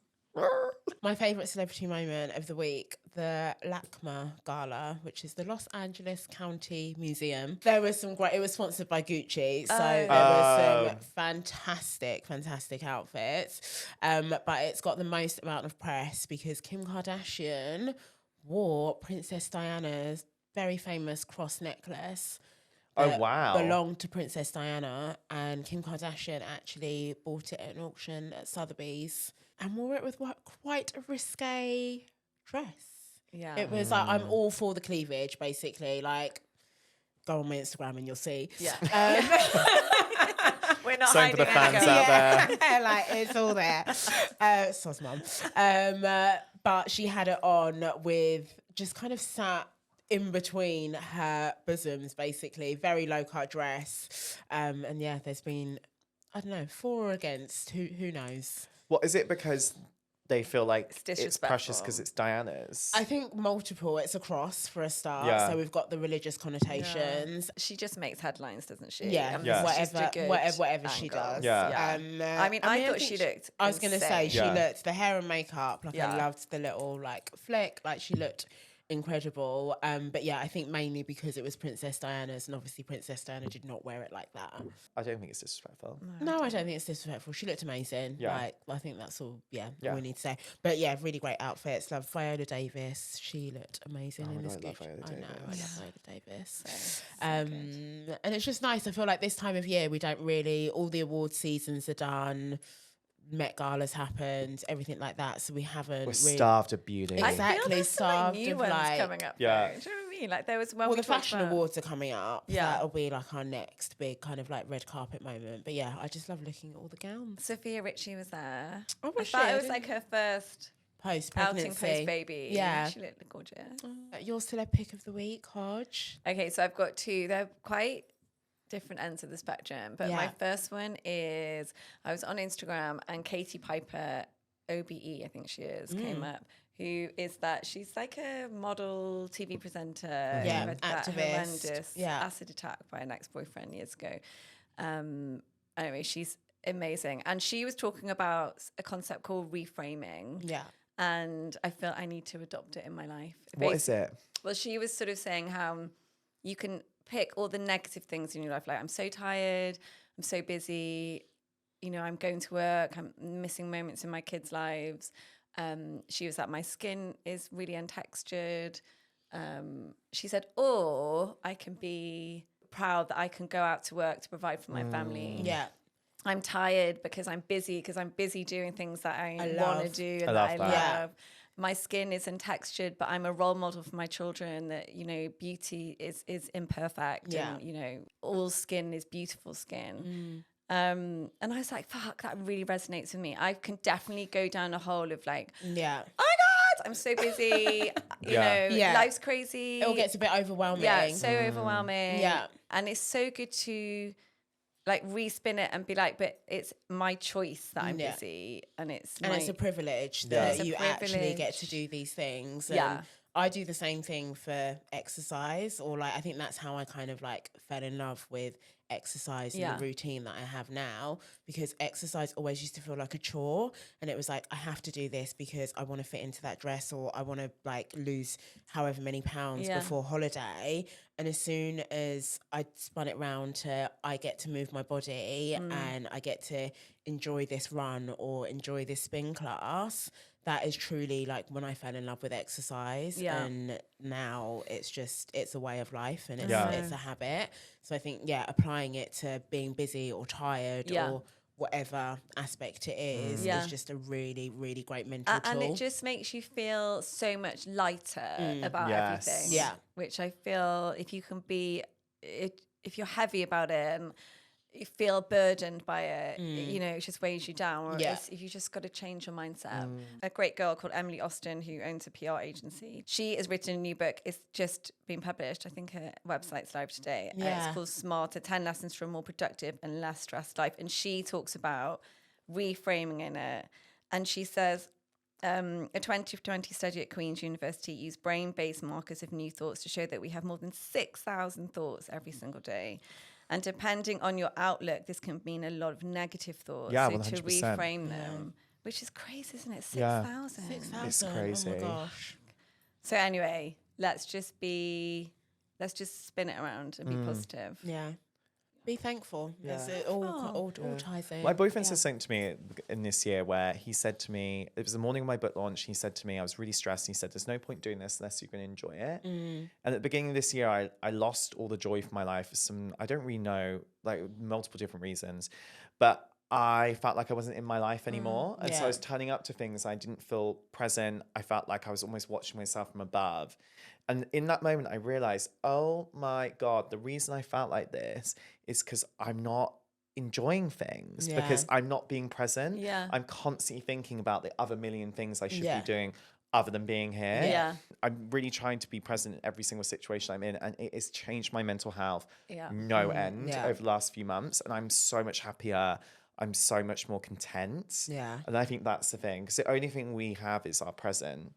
My favourite celebrity moment of the week, the LACMA Gala, which is the Los Angeles County Museum. There was some great, it was sponsored by Gucci, so there was some fantastic outfits. But it's got the most amount of press because Kim Kardashian wore Princess Diana's very famous cross necklace. Oh, wow. Belonged to Princess Diana, and Kim Kardashian actually bought it at an auction at Sotheby's and wore it with quite a risque dress. Yeah. It was like, I'm all for the cleavage, basically. Like, go on my Instagram and you'll see. Yeah. We're not Same for the fans out there. Like, it's all there. Sos mum. But she had it on with just kind of sat in between her bosoms, basically. Very low-cut dress. And yeah, there's been, I don't know, for or against. Who knows? What is it because they feel like it's precious because it's Diana's? I think multiple. It's a cross for a start. Yeah. So we've got the religious connotations. Yeah. She just makes headlines, doesn't she? Yeah. Whatever she does. Yeah. I thought she looked I was going to say, she Yeah. looked, the hair and makeup, like I loved the little like flick. Like she looked incredible. But yeah, I think mainly because it was Princess Diana's, and obviously Princess Diana did not wear it like that. I don't think it's disrespectful. No, I don't think it's disrespectful. She looked amazing. Yeah. Like, I think that's all we need to say. But yeah, really great outfits. Love Viola Davis. She looked amazing in this God, Gucci. I love Viola Davis. And it's just nice. I feel like this time of year we don't really, all the award seasons are done. Met Gala's happened, everything like that. So we haven't. We're starved of beauty. Exactly, starved new of ones like coming up. Yeah. Though. Do you know what I mean? Like there was one. Well, the fashion awards are coming up. Yeah, that'll be like our next big kind of like red carpet moment. But yeah, I just love looking at all the gowns. Sophia Richie was there. Oh, I thought it was like her first post-pregnancy. outing post-baby. Yeah, she looked gorgeous. Your celeb pick of the week, Hodge? Okay, so I've got two. They're quite different ends of the spectrum. But my first one is I was on Instagram and Katie Piper, OBE, I think she is, came up. Who is that? She's like a model, TV presenter. Yeah, that activist. Horrendous acid attack by an ex-boyfriend years ago. Anyway, she's amazing. And she was talking about a concept called reframing. Yeah. And I feel I need to adopt it in my life. What is it? Well, she was sort of saying how you can pick all the negative things in your life. Like, I'm so tired, I'm so busy, you know, I'm going to work, I'm missing moments in my kids' lives. She was like, my skin is really untextured. She said, or I can be proud that I can go out to work to provide for my family. Yeah. I'm tired because I'm busy doing things that I want to do and that I love. Yeah. My skin isn't textured, but I'm a role model for my children that, you know, beauty is imperfect. Yeah. And, you know, all skin is beautiful skin. And I was like, fuck, that really resonates with me. I can definitely go down a hole of like, oh my God, I'm so busy. you know, life's crazy. It all gets a bit overwhelming. Yeah, so overwhelming. Yeah. And it's so good to like respin it and be like, but it's my choice that I'm busy, and it's a privilege that you actually get to do these things. And I do the same thing for exercise, or like I think that's how I kind of like fell in love with exercise and the routine that I have now, because exercise always used to feel like a chore, and it was like I have to do this because I want to fit into that dress, or I want to like lose however many pounds before holiday. And as soon as I spun it round to I get to move my body and I get to enjoy this run or enjoy this spin class, that is truly like when I fell in love with exercise. And now it's a way of life, and it's a habit. So I think applying it to being busy or tired or whatever aspect it is just a really, really great mental tool. And it just makes you feel so much lighter about everything. Yeah. Which I feel if you can be, if you're heavy about it and you feel burdened by it, you know, it just weighs you down. Or if you just got to change your mindset. A great girl called Emily Austen, who owns a PR agency, she has written a new book. It's just been published. I think her website's live today. It's called Smarter, 10 Lessons for a More Productive and Less Stressed Life. And she talks about reframing in it. And she says, a 2020 study at Queen's University used brain-based markers of new thoughts to show that we have more than 6,000 thoughts every single day. And depending on your outlook, this can mean a lot of negative thoughts. Yeah, so 100%. to reframe them, which is crazy, isn't it? 6,000. 6,000. It's crazy. Oh my gosh. So anyway, let's just spin it around and be positive. Yeah. Be thankful. Yeah. It all ties in. My boyfriend said something to me in this year where he said to me, it was the morning of my book launch, he said to me, I was really stressed. He said, there's no point doing this unless you're going to enjoy it. And at the beginning of this year, I lost all the joy from my life for I don't really know, like multiple different reasons, but I felt like I wasn't in my life anymore. And so I was turning up to things. I didn't feel present. I felt like I was almost watching myself from above. And in that moment, I realized, oh my God, the reason I felt like this is because I'm not enjoying things, because I'm not being present. Yeah. I'm constantly thinking about the other million things I should be doing other than being here. Yeah. I'm really trying to be present in every single situation I'm in. And it has changed my mental health no end over the last few months. And I'm so much happier. I'm so much more content. Yeah. And I think that's the thing, because the only thing we have is our present.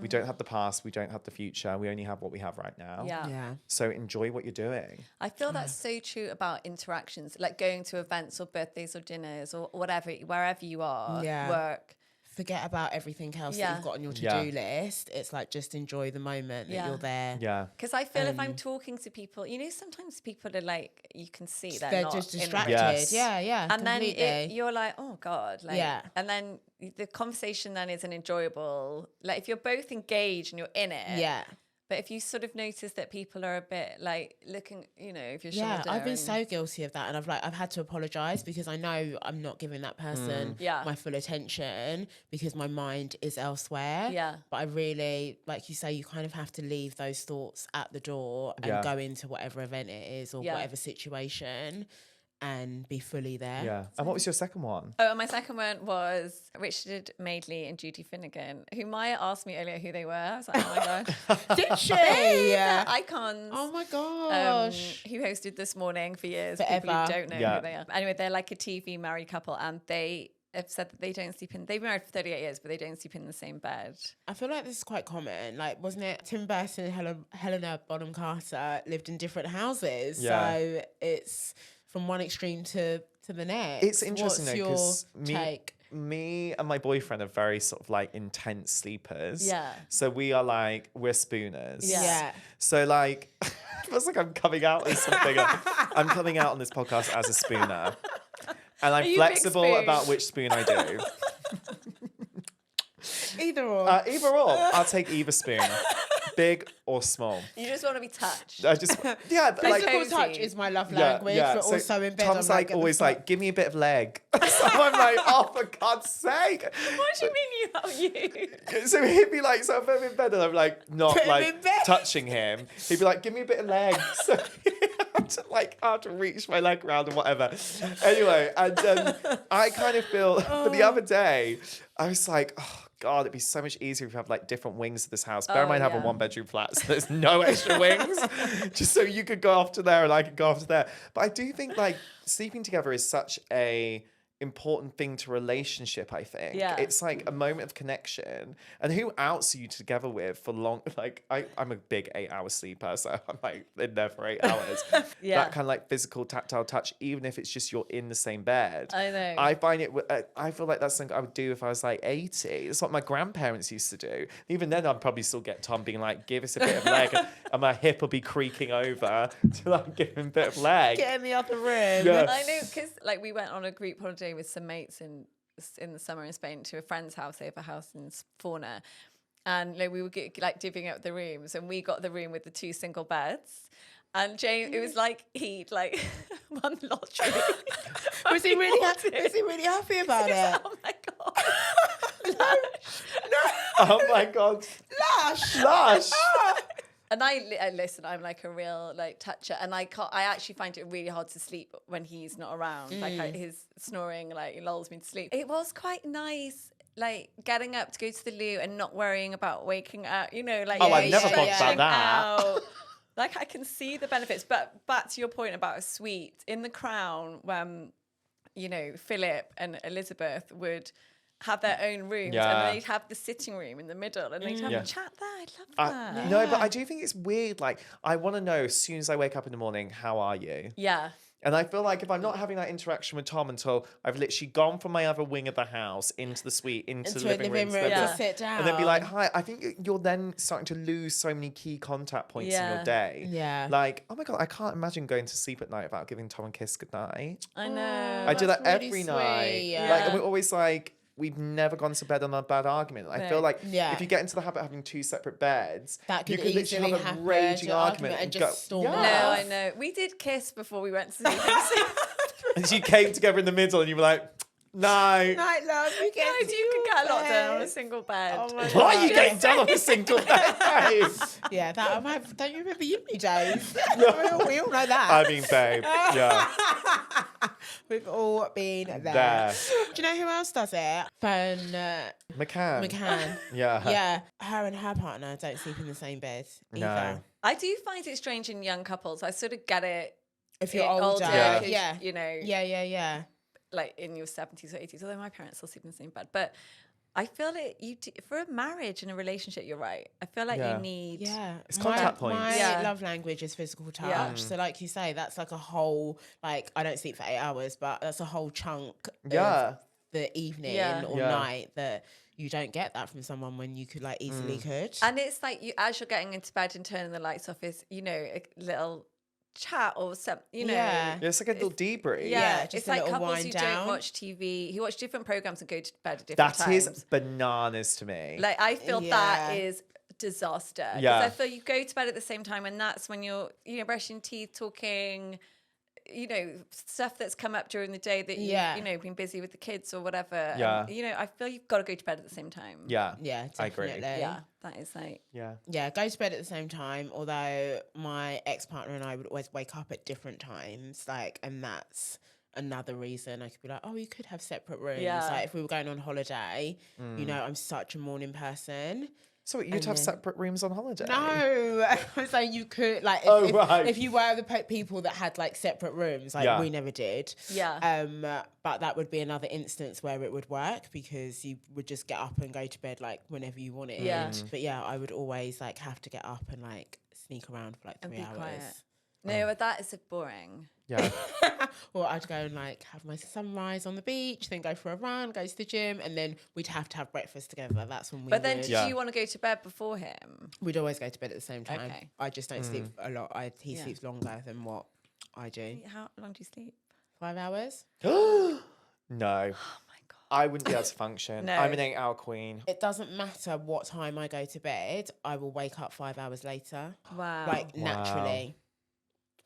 We don't have the past. We don't have the future. We only have what we have right now. Yeah. So enjoy what you're doing. I feel that's so true about interactions, like going to events or birthdays or dinners or whatever, wherever you are, work. Forget about everything else that you've got on your to-do list. It's like, just enjoy the moment that you're there. Yeah. Because I feel if I'm talking to people, sometimes people are like, you can see they're not just distracted. Yes. Yeah. And completely. then you're like, oh God. And then the conversation then isn't enjoyable. Like if you're both engaged and you're in it. Yeah. But if you sort of notice that people are a bit like looking, over your shoulder. Yeah, I've been so guilty of that. And I've had to apologise because I know I'm not giving that person my full attention because my mind is elsewhere. Yeah. But I really, like you say, you kind of have to leave those thoughts at the door and go into whatever event it is or whatever situation and be fully there. Yeah. And what was your second one? Oh, and my second one was Richard Madeley and Judy Finnegan, who Maya asked me earlier who they were. I was like, oh my gosh. Did she? They're icons. Oh my gosh. Who hosted This Morning for years. Forever. People who don't know who they are. Anyway, they're like a TV married couple and they have said that they don't sleep in, they've been married for 38 years, but they don't sleep in the same bed. I feel like this is quite common. Like, wasn't it Tim Burton and Helena Bonham Carter lived in different houses? Yeah. So it's from one extreme to the next. It's interesting though, because me and my boyfriend are very sort of like intense sleepers. Yeah. So we're spooners. Yeah. So like, it feels like I'm coming out as something. I'm coming out on this podcast as a spooner. And I'm flexible about which spoon I do. Either or. I'll take either spoon. Big or small. You just want to be touched. I just, but physical touch is my love language, but so also in bed. Tom's always like, give me a bit of leg. So I'm like, oh, for God's sake. What do you mean you? So he'd be like, so if I'm in bed and I'm like, not like touching him, he'd be like, give me a bit of leg. So I have to reach my leg around and whatever. Anyway, and I kind of feel, but the other day, I was like, oh, God, it'd be so much easier if you have like different wings of this house. Bear in mind, I have a 1-bedroom flat, so there's no extra wings. Just so you could go off to there and I could go off to there. But I do think like sleeping together is such a important thing to relationship, I think. Yeah. It's like a moment of connection. And who else are you together with for long? Like, I'm a big 8-hour sleeper, so I'm like in there for 8 hours. That kind of like physical, tactile touch, even if it's just you're in the same bed. I know. I find it, I feel like that's something I would do if I was like 80. It's what my grandparents used to do. Even then, I'd probably still get Tom being like, give us a bit of leg. And my hip will be creaking over to like give him a bit of leg. Get in the other room. Yeah. I know, because like we went on a group holiday with some mates in the summer in Spain to a friend's house. They have a house in Fauna, and we were like divvying up the rooms, and we got the room with the 2 single beds. And Jane, it was like he'd like won the lottery. Was he really happy about it? Oh my God. No. Oh my God. Lush. And I listen, I'm like a real like toucher, and I actually find it really hard to sleep when he's not around. Like his snoring like lulls me to sleep. It was quite nice, like getting up to go to the loo and not worrying about waking up, like I've never thought about that. Like I can see the benefits. But back to your point about a suite in The Crown, when Philip and Elizabeth would have their own rooms, and they'd have the sitting room in the middle, and they'd have a chat there. I'd love that. No, but I do think it's weird. Like, I want to know as soon as I wake up in the morning, how are you? Yeah. And I feel like if I'm not having that interaction with Tom until I've literally gone from my other wing of the house into the suite, into the living room, to sit down. And then be like, hi, I think you're then starting to lose so many key contact points in your day. Yeah. Like, oh my God, I can't imagine going to sleep at night without giving Tom a kiss goodnight. I know. I do that really every sweet. night. Yeah. Like, and we're always like, we've never gone to bed on a bad argument. I feel like if you get into the habit of having 2 separate beds, that you could could literally have a happen, raging argument and just storm off. No, I know. We did kiss before we went to sleep. And you came together in the middle and you were like, no. Night, love. You Guys, you can get a lot done on a single bed. Oh my Why God. are you getting done on a single bed, babe? Yeah, that don't you remember uni days? we all know that. I mean, babe, yeah. We've all been there. Do you know who else does it? McCann. Yeah. Yeah. Her and her partner don't sleep in the same bed either. No. I do find it strange in young couples. I sort of get it. If you're older. Yeah. You know. Yeah. Like in your 70s or 80s, although my parents still sleep in the same bed. But I feel that for a marriage and a relationship, you're right. I feel like you need... Yeah. It's contact points. My love language is physical touch. Yeah. So like you say, that's like a whole, like, I don't sleep for 8 hours, but that's a whole chunk of the evening or night that you don't get that from someone when you could like easily could. And it's like as you're getting into bed and turning the lights off, is, you know, a little chat or something, you know. Yeah. It's like a little debrief. Yeah, just it's a like little couples wind who down. don't watch TV, who watch different programs and go to bed at different times. That is bananas to me. Like, I feel that is disaster. Yeah. Because I feel you go to bed at the same time and that's when you're, you know, brushing teeth, talking, you know, stuff that's come up during the day that you've, you know, been busy with the kids or whatever. Yeah. And, you know, I feel you've got to go to bed at the same time. Yeah. Yeah, I agree. definitely. Yeah, that is like... Yeah, go to bed at the same time, although my ex-partner and I would always wake up at different times, like, and that's another reason I could be like, oh, you could have separate rooms. Yeah. Like, if we were going on holiday, you know, I'm such a morning person. So you'd have separate rooms on holiday? No, I'm saying you could, like, if you were the people that had like separate rooms, like we never did. Yeah. But that would be another instance where it would work because you would just get up and go to bed like whenever you wanted. Yeah. But yeah, I would always like have to get up and like sneak around for like 3 hours. Quiet. No, but that is boring. Yeah. Or I'd go and like have my sunrise on the beach, then go for a run, go to the gym, and then we'd have to have breakfast together. That's when we But then did you want to go to bed before him? We'd always go to bed at the same time. Okay. I just don't sleep a lot. He sleeps longer than what I do. How long do you sleep? 5 hours? No. Oh my God. I wouldn't be able to function. No. I'm an 8-hour queen. It doesn't matter what time I go to bed, I will wake up 5 hours later. Wow. Like naturally.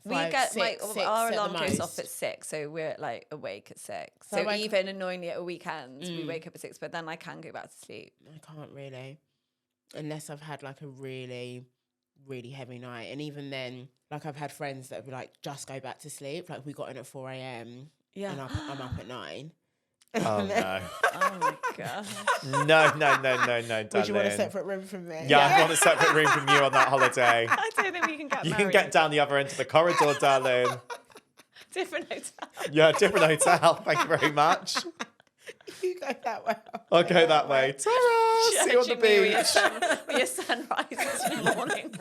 We Five, get six our at the alarm goes most. off at 6, so we're like awake at 6. So So I even annoyingly at a weekend, we wake up at 6, but then I can go back to sleep. I can't really. Unless I've had like a really, really heavy night. And even then, like I've had friends that would be like, just go back to sleep. Like we got in at 4 a.m. Yeah. And I'm up at 9. Oh, no. Oh my God. No, darling. Would you want a separate room from me? Yeah, I want a separate room from you on that holiday. I don't think we can get You married. can get down the other end of the corridor, darling. Different hotel. Yeah, different hotel. Thank you very much. You go that way. I'll go that way. Ta-ra! See you on the Judging me with beach. With your sunrises in the morning.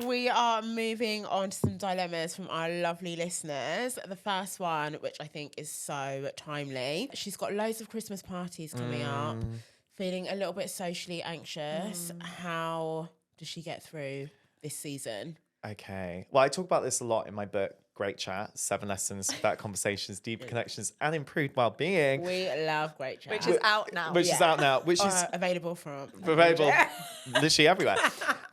We are moving on to some dilemmas from our lovely listeners. The first one, which I think is so timely. She's got loads of Christmas parties coming up, feeling a little bit socially anxious. How does she get through this season? Okay. Well, I talk about this a lot in my book, Great Chat, 7 Lessons About Conversations, Deeper Connections and Improved Wellbeing. We love Great Chat. Which is out now. Which is out now. Which is available from... available literally everywhere.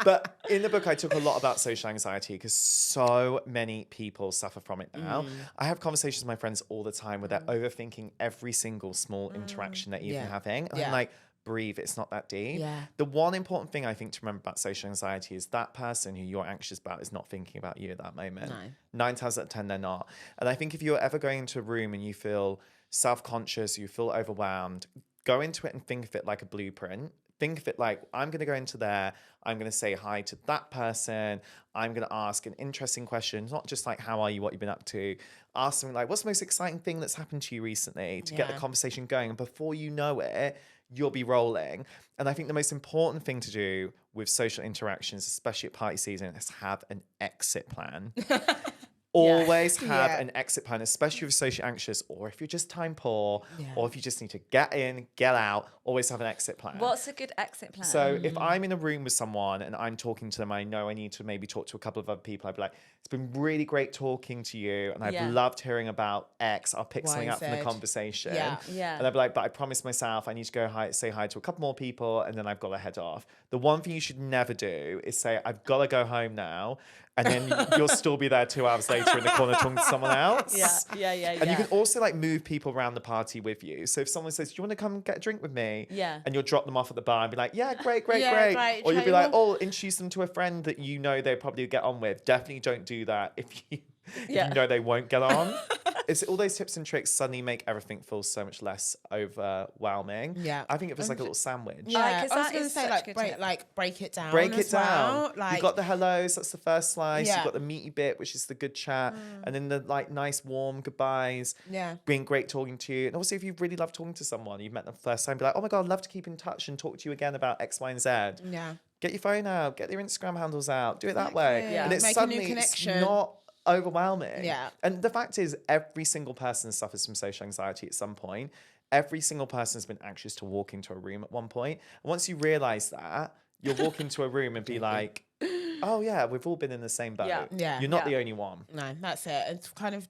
But in the book, I talk a lot about social anxiety because so many people suffer from it now. I have conversations with my friends all the time where they're overthinking every single small interaction they're even having. And I'm like, breathe, it's not that deep. Yeah. The one important thing I think to remember about social anxiety is that person who you're anxious about is not thinking about you at that moment. No. 9 times out of 10, they're not. And I think if you're ever going into a room and you feel self-conscious, you feel overwhelmed, go into it and think of it like a blueprint. Think of it like, I'm going to go into there, I'm going to say hi to that person, I'm going to ask an interesting question, not just like, how are you, what you've been up to, ask something like, what's the most exciting thing that's happened to you recently, to get the conversation going. And before you know it, you'll be rolling. And I think the most important thing to do with social interactions, especially at party season, is have an exit plan. Always have an exit plan, especially if you're social anxious or if you're just time poor or if you just need to get in, get out, always have an exit plan. What's a good exit plan? So if I'm in a room with someone and I'm talking to them, I know I need to maybe talk to a couple of other people. I'd be like, it's been really great talking to you and I've loved hearing about X. I'll pick something up from the conversation. And I'd be like, but I promised myself I need to go say hi to a couple more people and then I've got to head off. The one thing you should never do is say, I've got to go home now. And then you'll still be there 2 hours later in the corner talking to someone else. And you can also like move people around the party with you. So if someone says, do you want to come get a drink with me? And you'll drop them off at the bar and be like, yeah, great. Or you'll be like, oh, introduce them to a friend that you know they probably get on with. Definitely don't do that if you know they won't get on. It's all those tips and tricks suddenly make everything feel so much less overwhelming. I think it feels like a little sandwich. I was going to say break it down. Break it down. Well. Like, you've got the hellos, that's the first slice. You've got the meaty bit, which is the good chat, and then the like nice warm goodbyes. Being great talking to you, and also if you really love talking to someone, you've met them the first time, be like, oh my god, I'd love to keep in touch and talk to you again about X, Y, and Z. Get your phone out, get your Instagram handles out, do it that way, and it's make suddenly a new connection. It's not overwhelming. And the fact is, every single person suffers from social anxiety at some point. Every single person has been anxious to walk into a room at one point. And once you realize that, you'll walk into a room and be like, oh yeah, we've all been in the same boat. You're not the only one. No, that's it. It's kind of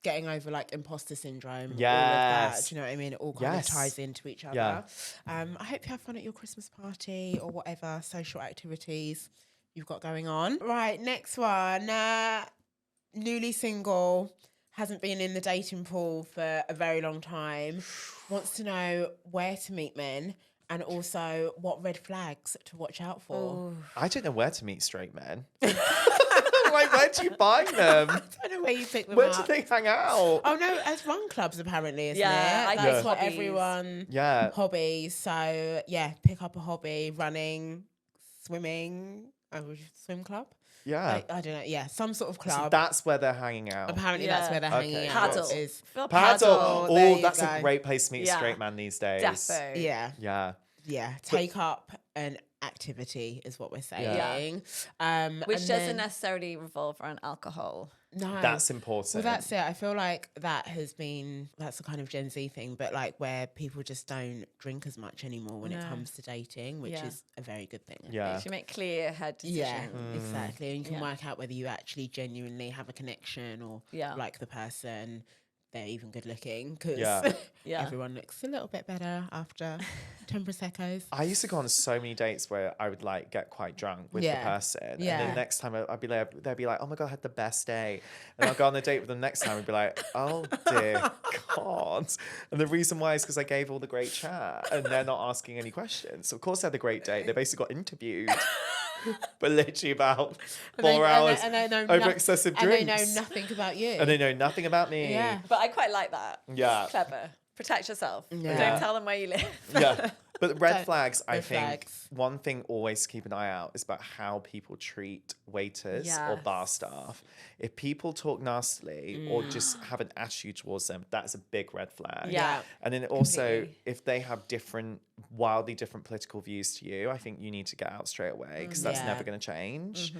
getting over like imposter syndrome. All of that. Do you know what I mean? It all kind of ties into each other. I hope you have fun at your Christmas party or whatever social activities you've got going on. Right, next one. Newly single, hasn't been in the dating pool for a very long time, wants to know where to meet men and also what red flags to watch out for. I don't know where to meet straight men. Like, where do you find them? I don't know where you pick them Where up. do they hang out? Oh no, as run clubs apparently, isn't it? I That's think what hobbies. everyone hobbies. So pick up a hobby, running, swimming, swim club. I don't know. Some sort of club. So that's where they're hanging out. Apparently, that's where they're hanging out. Paddle. Oh, that's a great place to meet a straight man these days. Defo. Yeah. Take up an activity is what we're saying. Which doesn't necessarily revolve around alcohol. No. That's important. Well, that's it. I feel like that's a kind of Gen Z thing, but like where people just don't drink as much anymore when it comes to dating, which is a very good thing. You should make clear head decisions. Yeah, exactly. And you can work out whether you actually genuinely have a connection or like the person. They're even good looking because everyone looks a little bit better after 10 Prosecco's. I used to go on so many dates where I would like get quite drunk with the person. And then the next time I'd be like, they'd be like, oh my God, I had the best day. And I'll go on a date with them next time and be like, oh dear God. And the reason why is because I gave all the great chat and they're not asking any questions. So of course I had a great date. They basically got interviewed. But literally about 4 hours over excessive drinks. And they know nothing about you. And they know nothing about me. Yeah. But I quite like that. Yeah. It's clever. Protect yourself. Yeah. Don't tell them where you live. But red flags, I think one thing always to keep an eye out is about how people treat waiters or bar staff. If people talk nastily or just have an attitude towards them, that's a big red flag. Yeah. And then also, if they have wildly different political views to you, I think you need to get out straight away because that's never going to change.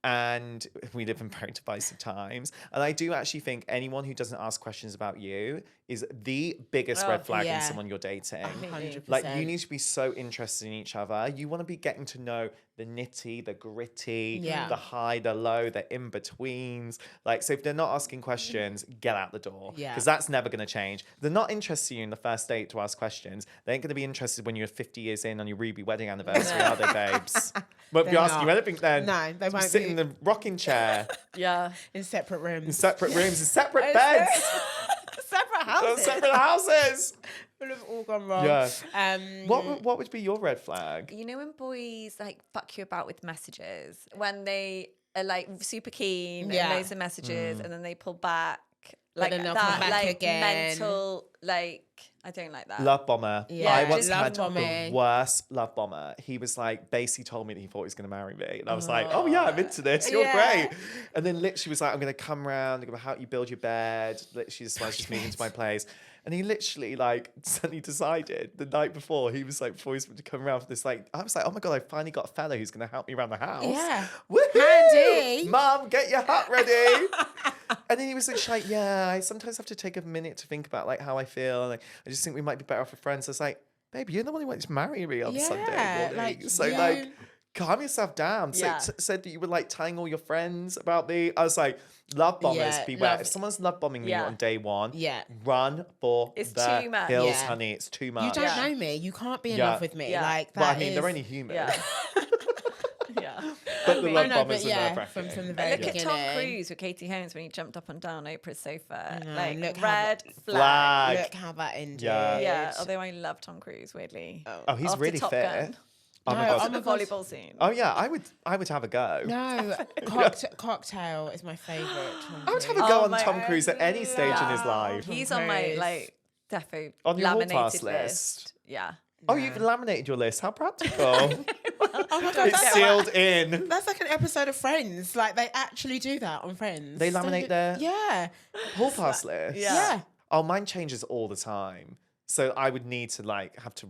And we live in very divisive times. And I do actually think anyone who doesn't ask questions about you is the biggest red flag in someone you're dating. 100%. Like, you need to be so interested in each other. You want to be getting to know the nitty, the gritty, the high, the low, the in-betweens. Like, so if they're not asking questions, get out the door. Because that's never going to change. They're not interested in you in the first date to ask questions. They ain't going to be interested when you're 50 years in on your Ruby wedding anniversary, are they, babes? Won't be asking you anything then. No, they won't sit in the rocking chair. In separate rooms. In separate separate beds. Separate houses. Separate houses. We'll have all gone wrong. Yeah. What would be your red flag? You know when boys like fuck you about with messages? When they are like super keen and loads of messages and then they pull back Like then they'll that, come back like again. mental, like I don't like that. Love bomber. Yeah, I once just had love the bombing. worst love bomber. He was like, basically told me that he thought he was going to marry me. And I was like, oh yeah, I'm into this. You're great. And then literally was like, I'm going to come around. I'm going to help you build your bed. Literally just moving into my place. And he literally like suddenly decided the night before, he was like, before he was to come around for this, like, I was like, oh my God, I finally got a fella who's going to help me around the house. Yeah. Woohoo! Handy. Mum, get your hut ready. And then he was like, yeah, I sometimes have to take a minute to think about like how I feel. Like, I just think we might be better off as friends. I was like, baby, you're the one who wanted to marry me on Sunday morning. Like, So like, calm yourself down. So said that you were like telling all your friends about me. I was like, love bombers, beware. If someone's love bombing me on day one, run for the too much. hills, honey. It's too much. You don't know me. You can't be in love with me. Like that. Well, I mean, they're only human. Yeah. But the love no, bombers but are yeah, nerve-wracking. from the But very look at beginning. Tom Cruise with Katie Holmes when he jumped up and down Oprah's sofa. Like look how red that- flag. Look how that ended. Yeah, although I love Tom Cruise, weirdly. Oh, he's After really Top fit. Gun. Oh my No, God. The volleyball scene. Oh yeah, I would have a go. No, Cocktail is my favourite. I would have a go Oh on my Tom Cruise at any stage in his God. life. He's on my like defo On your hall laminated pass list. Yeah. Oh, you've laminated your list. How practical. Oh my God, It's that's sealed in. That's like an episode of Friends. Like they actually do that on Friends. They laminate their hall pass list. Yeah. Oh, mine changes all the time. So I would need to like have to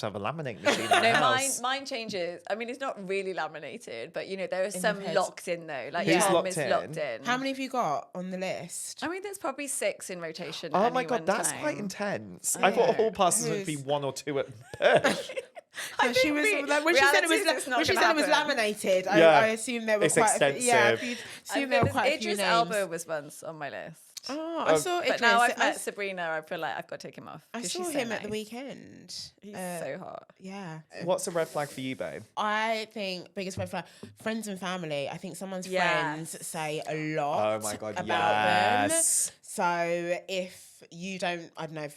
have a laminate machine in the No, house. mine changes. I mean, it's not really laminated, but you know, there are some heads. locked in though. Like Who's Tom locked is in? locked in. How many have you got on the list? I mean, there's probably 6 in rotation. Oh at my any God, one that's time. quite intense. I thought a hall passes would be 1 or 2 at push. No, she was like, when she said it was laminated. I assumed there were It's quite extensive. a few. Assumed there were quite a few Idris names. Elba was once on my list. Oh, I saw Idris. But now I've met Sabrina, I feel like I've got to take him off. I 'cause saw she's so him at the nice. weekend. He's so hot. Yeah. What's a red flag for you, babe? I think biggest red flag, friends and family. I think someone's Yes. friends say a lot Oh my God, about yes. them. So if you don't, I don't know,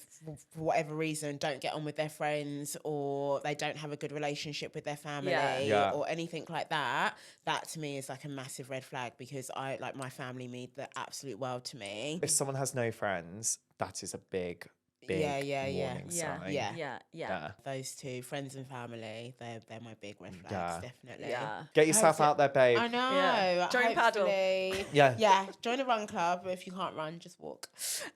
for whatever reason, don't get on with their friends or they don't have a good relationship with their family Yeah. or anything like that, that to me is like a massive red flag because I like my family mean the absolute world to me. If someone has no friends, that is a big warning sign. Yeah. Those two, friends and family, they're my big red flags, Yeah. definitely. Yeah. Get yourself out there, babe. I know. Yeah. Join paddle. Hopefully- Yeah. Yeah. Join a run club. If you can't run, just walk.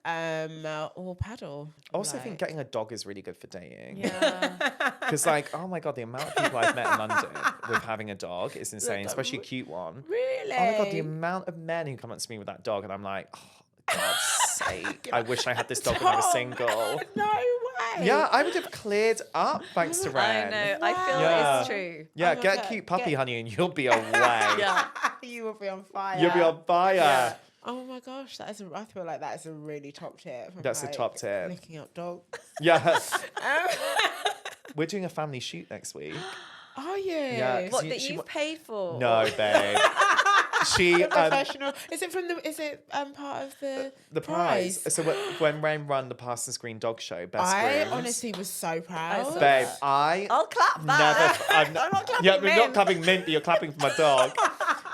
Or paddle. I also think getting a dog is really good for dating. Yeah. Because, like, oh my God, the amount of people I've met in London with having a dog is insane, especially a cute one. Really? Oh my God, the amount of men who come up to me with that dog, and I'm like, oh, God's sake, I wish I had this dog when I was single. No way. Yeah, I would have cleared up thanks to I Ren. know. I feel Yeah. it's true. Yeah, Oh my get God, a cute puppy, get- honey, and you'll be away. Yeah. You will be on fire. You'll be on fire. Yeah. Oh my gosh, I feel like that is a really top tip. I'm That's a like, top tip. Looking up dogs. Yeah. We're doing a family shoot next week. Are you? Yeah, 'cause What, you- that she you've wa- paid for? No, babe. She Professional. Is it part of the prize. So when Ren run the Parsons Green Dog Show, best I grooms, honestly was so proud. saw babe, that. I I'll clap that. I'm not clapping Yeah, we're not mint. clapping mint, but you're clapping for my dog.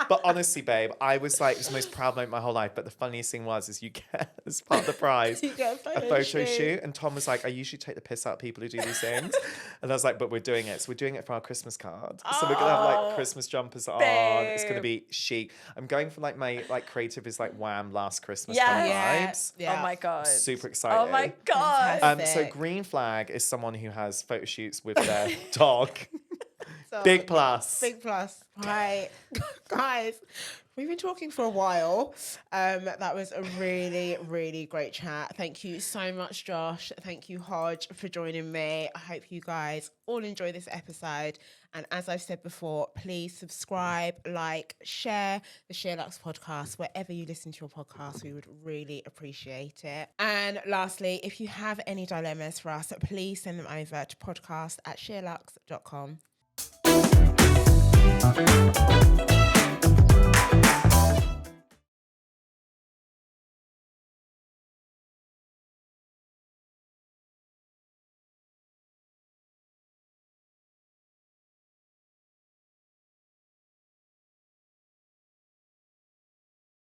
But honestly, babe, I was like, it was the most proud moment of my whole life. But the funniest thing is you get, as part of the prize, You get a a photo shoot. And Tom was like, I usually take the piss out of people who do these things. And I was like, but we're doing it. So we're doing it for our Christmas card. So we're going to have like Christmas jumpers on. It's going to be chic. I'm going for like my like creative is like Wham! Last Christmas kind of vibes. Yeah. Oh my God. Super excited. Oh my God. Fantastic. So green flag is someone who has photo shoots with their dog. So, Big plus. Big plus. Right. Guys, we've been talking for a while. That was a really, really great chat. Thank you so much, Josh. Thank you, Hodge, for joining me. I hope you guys all enjoy this episode. And as I've said before, please subscribe, like, share the SheerLuxe Podcast wherever you listen to your podcast. We would really appreciate it. And lastly, if you have any dilemmas for us, please send them over to podcast@sheerlux.com.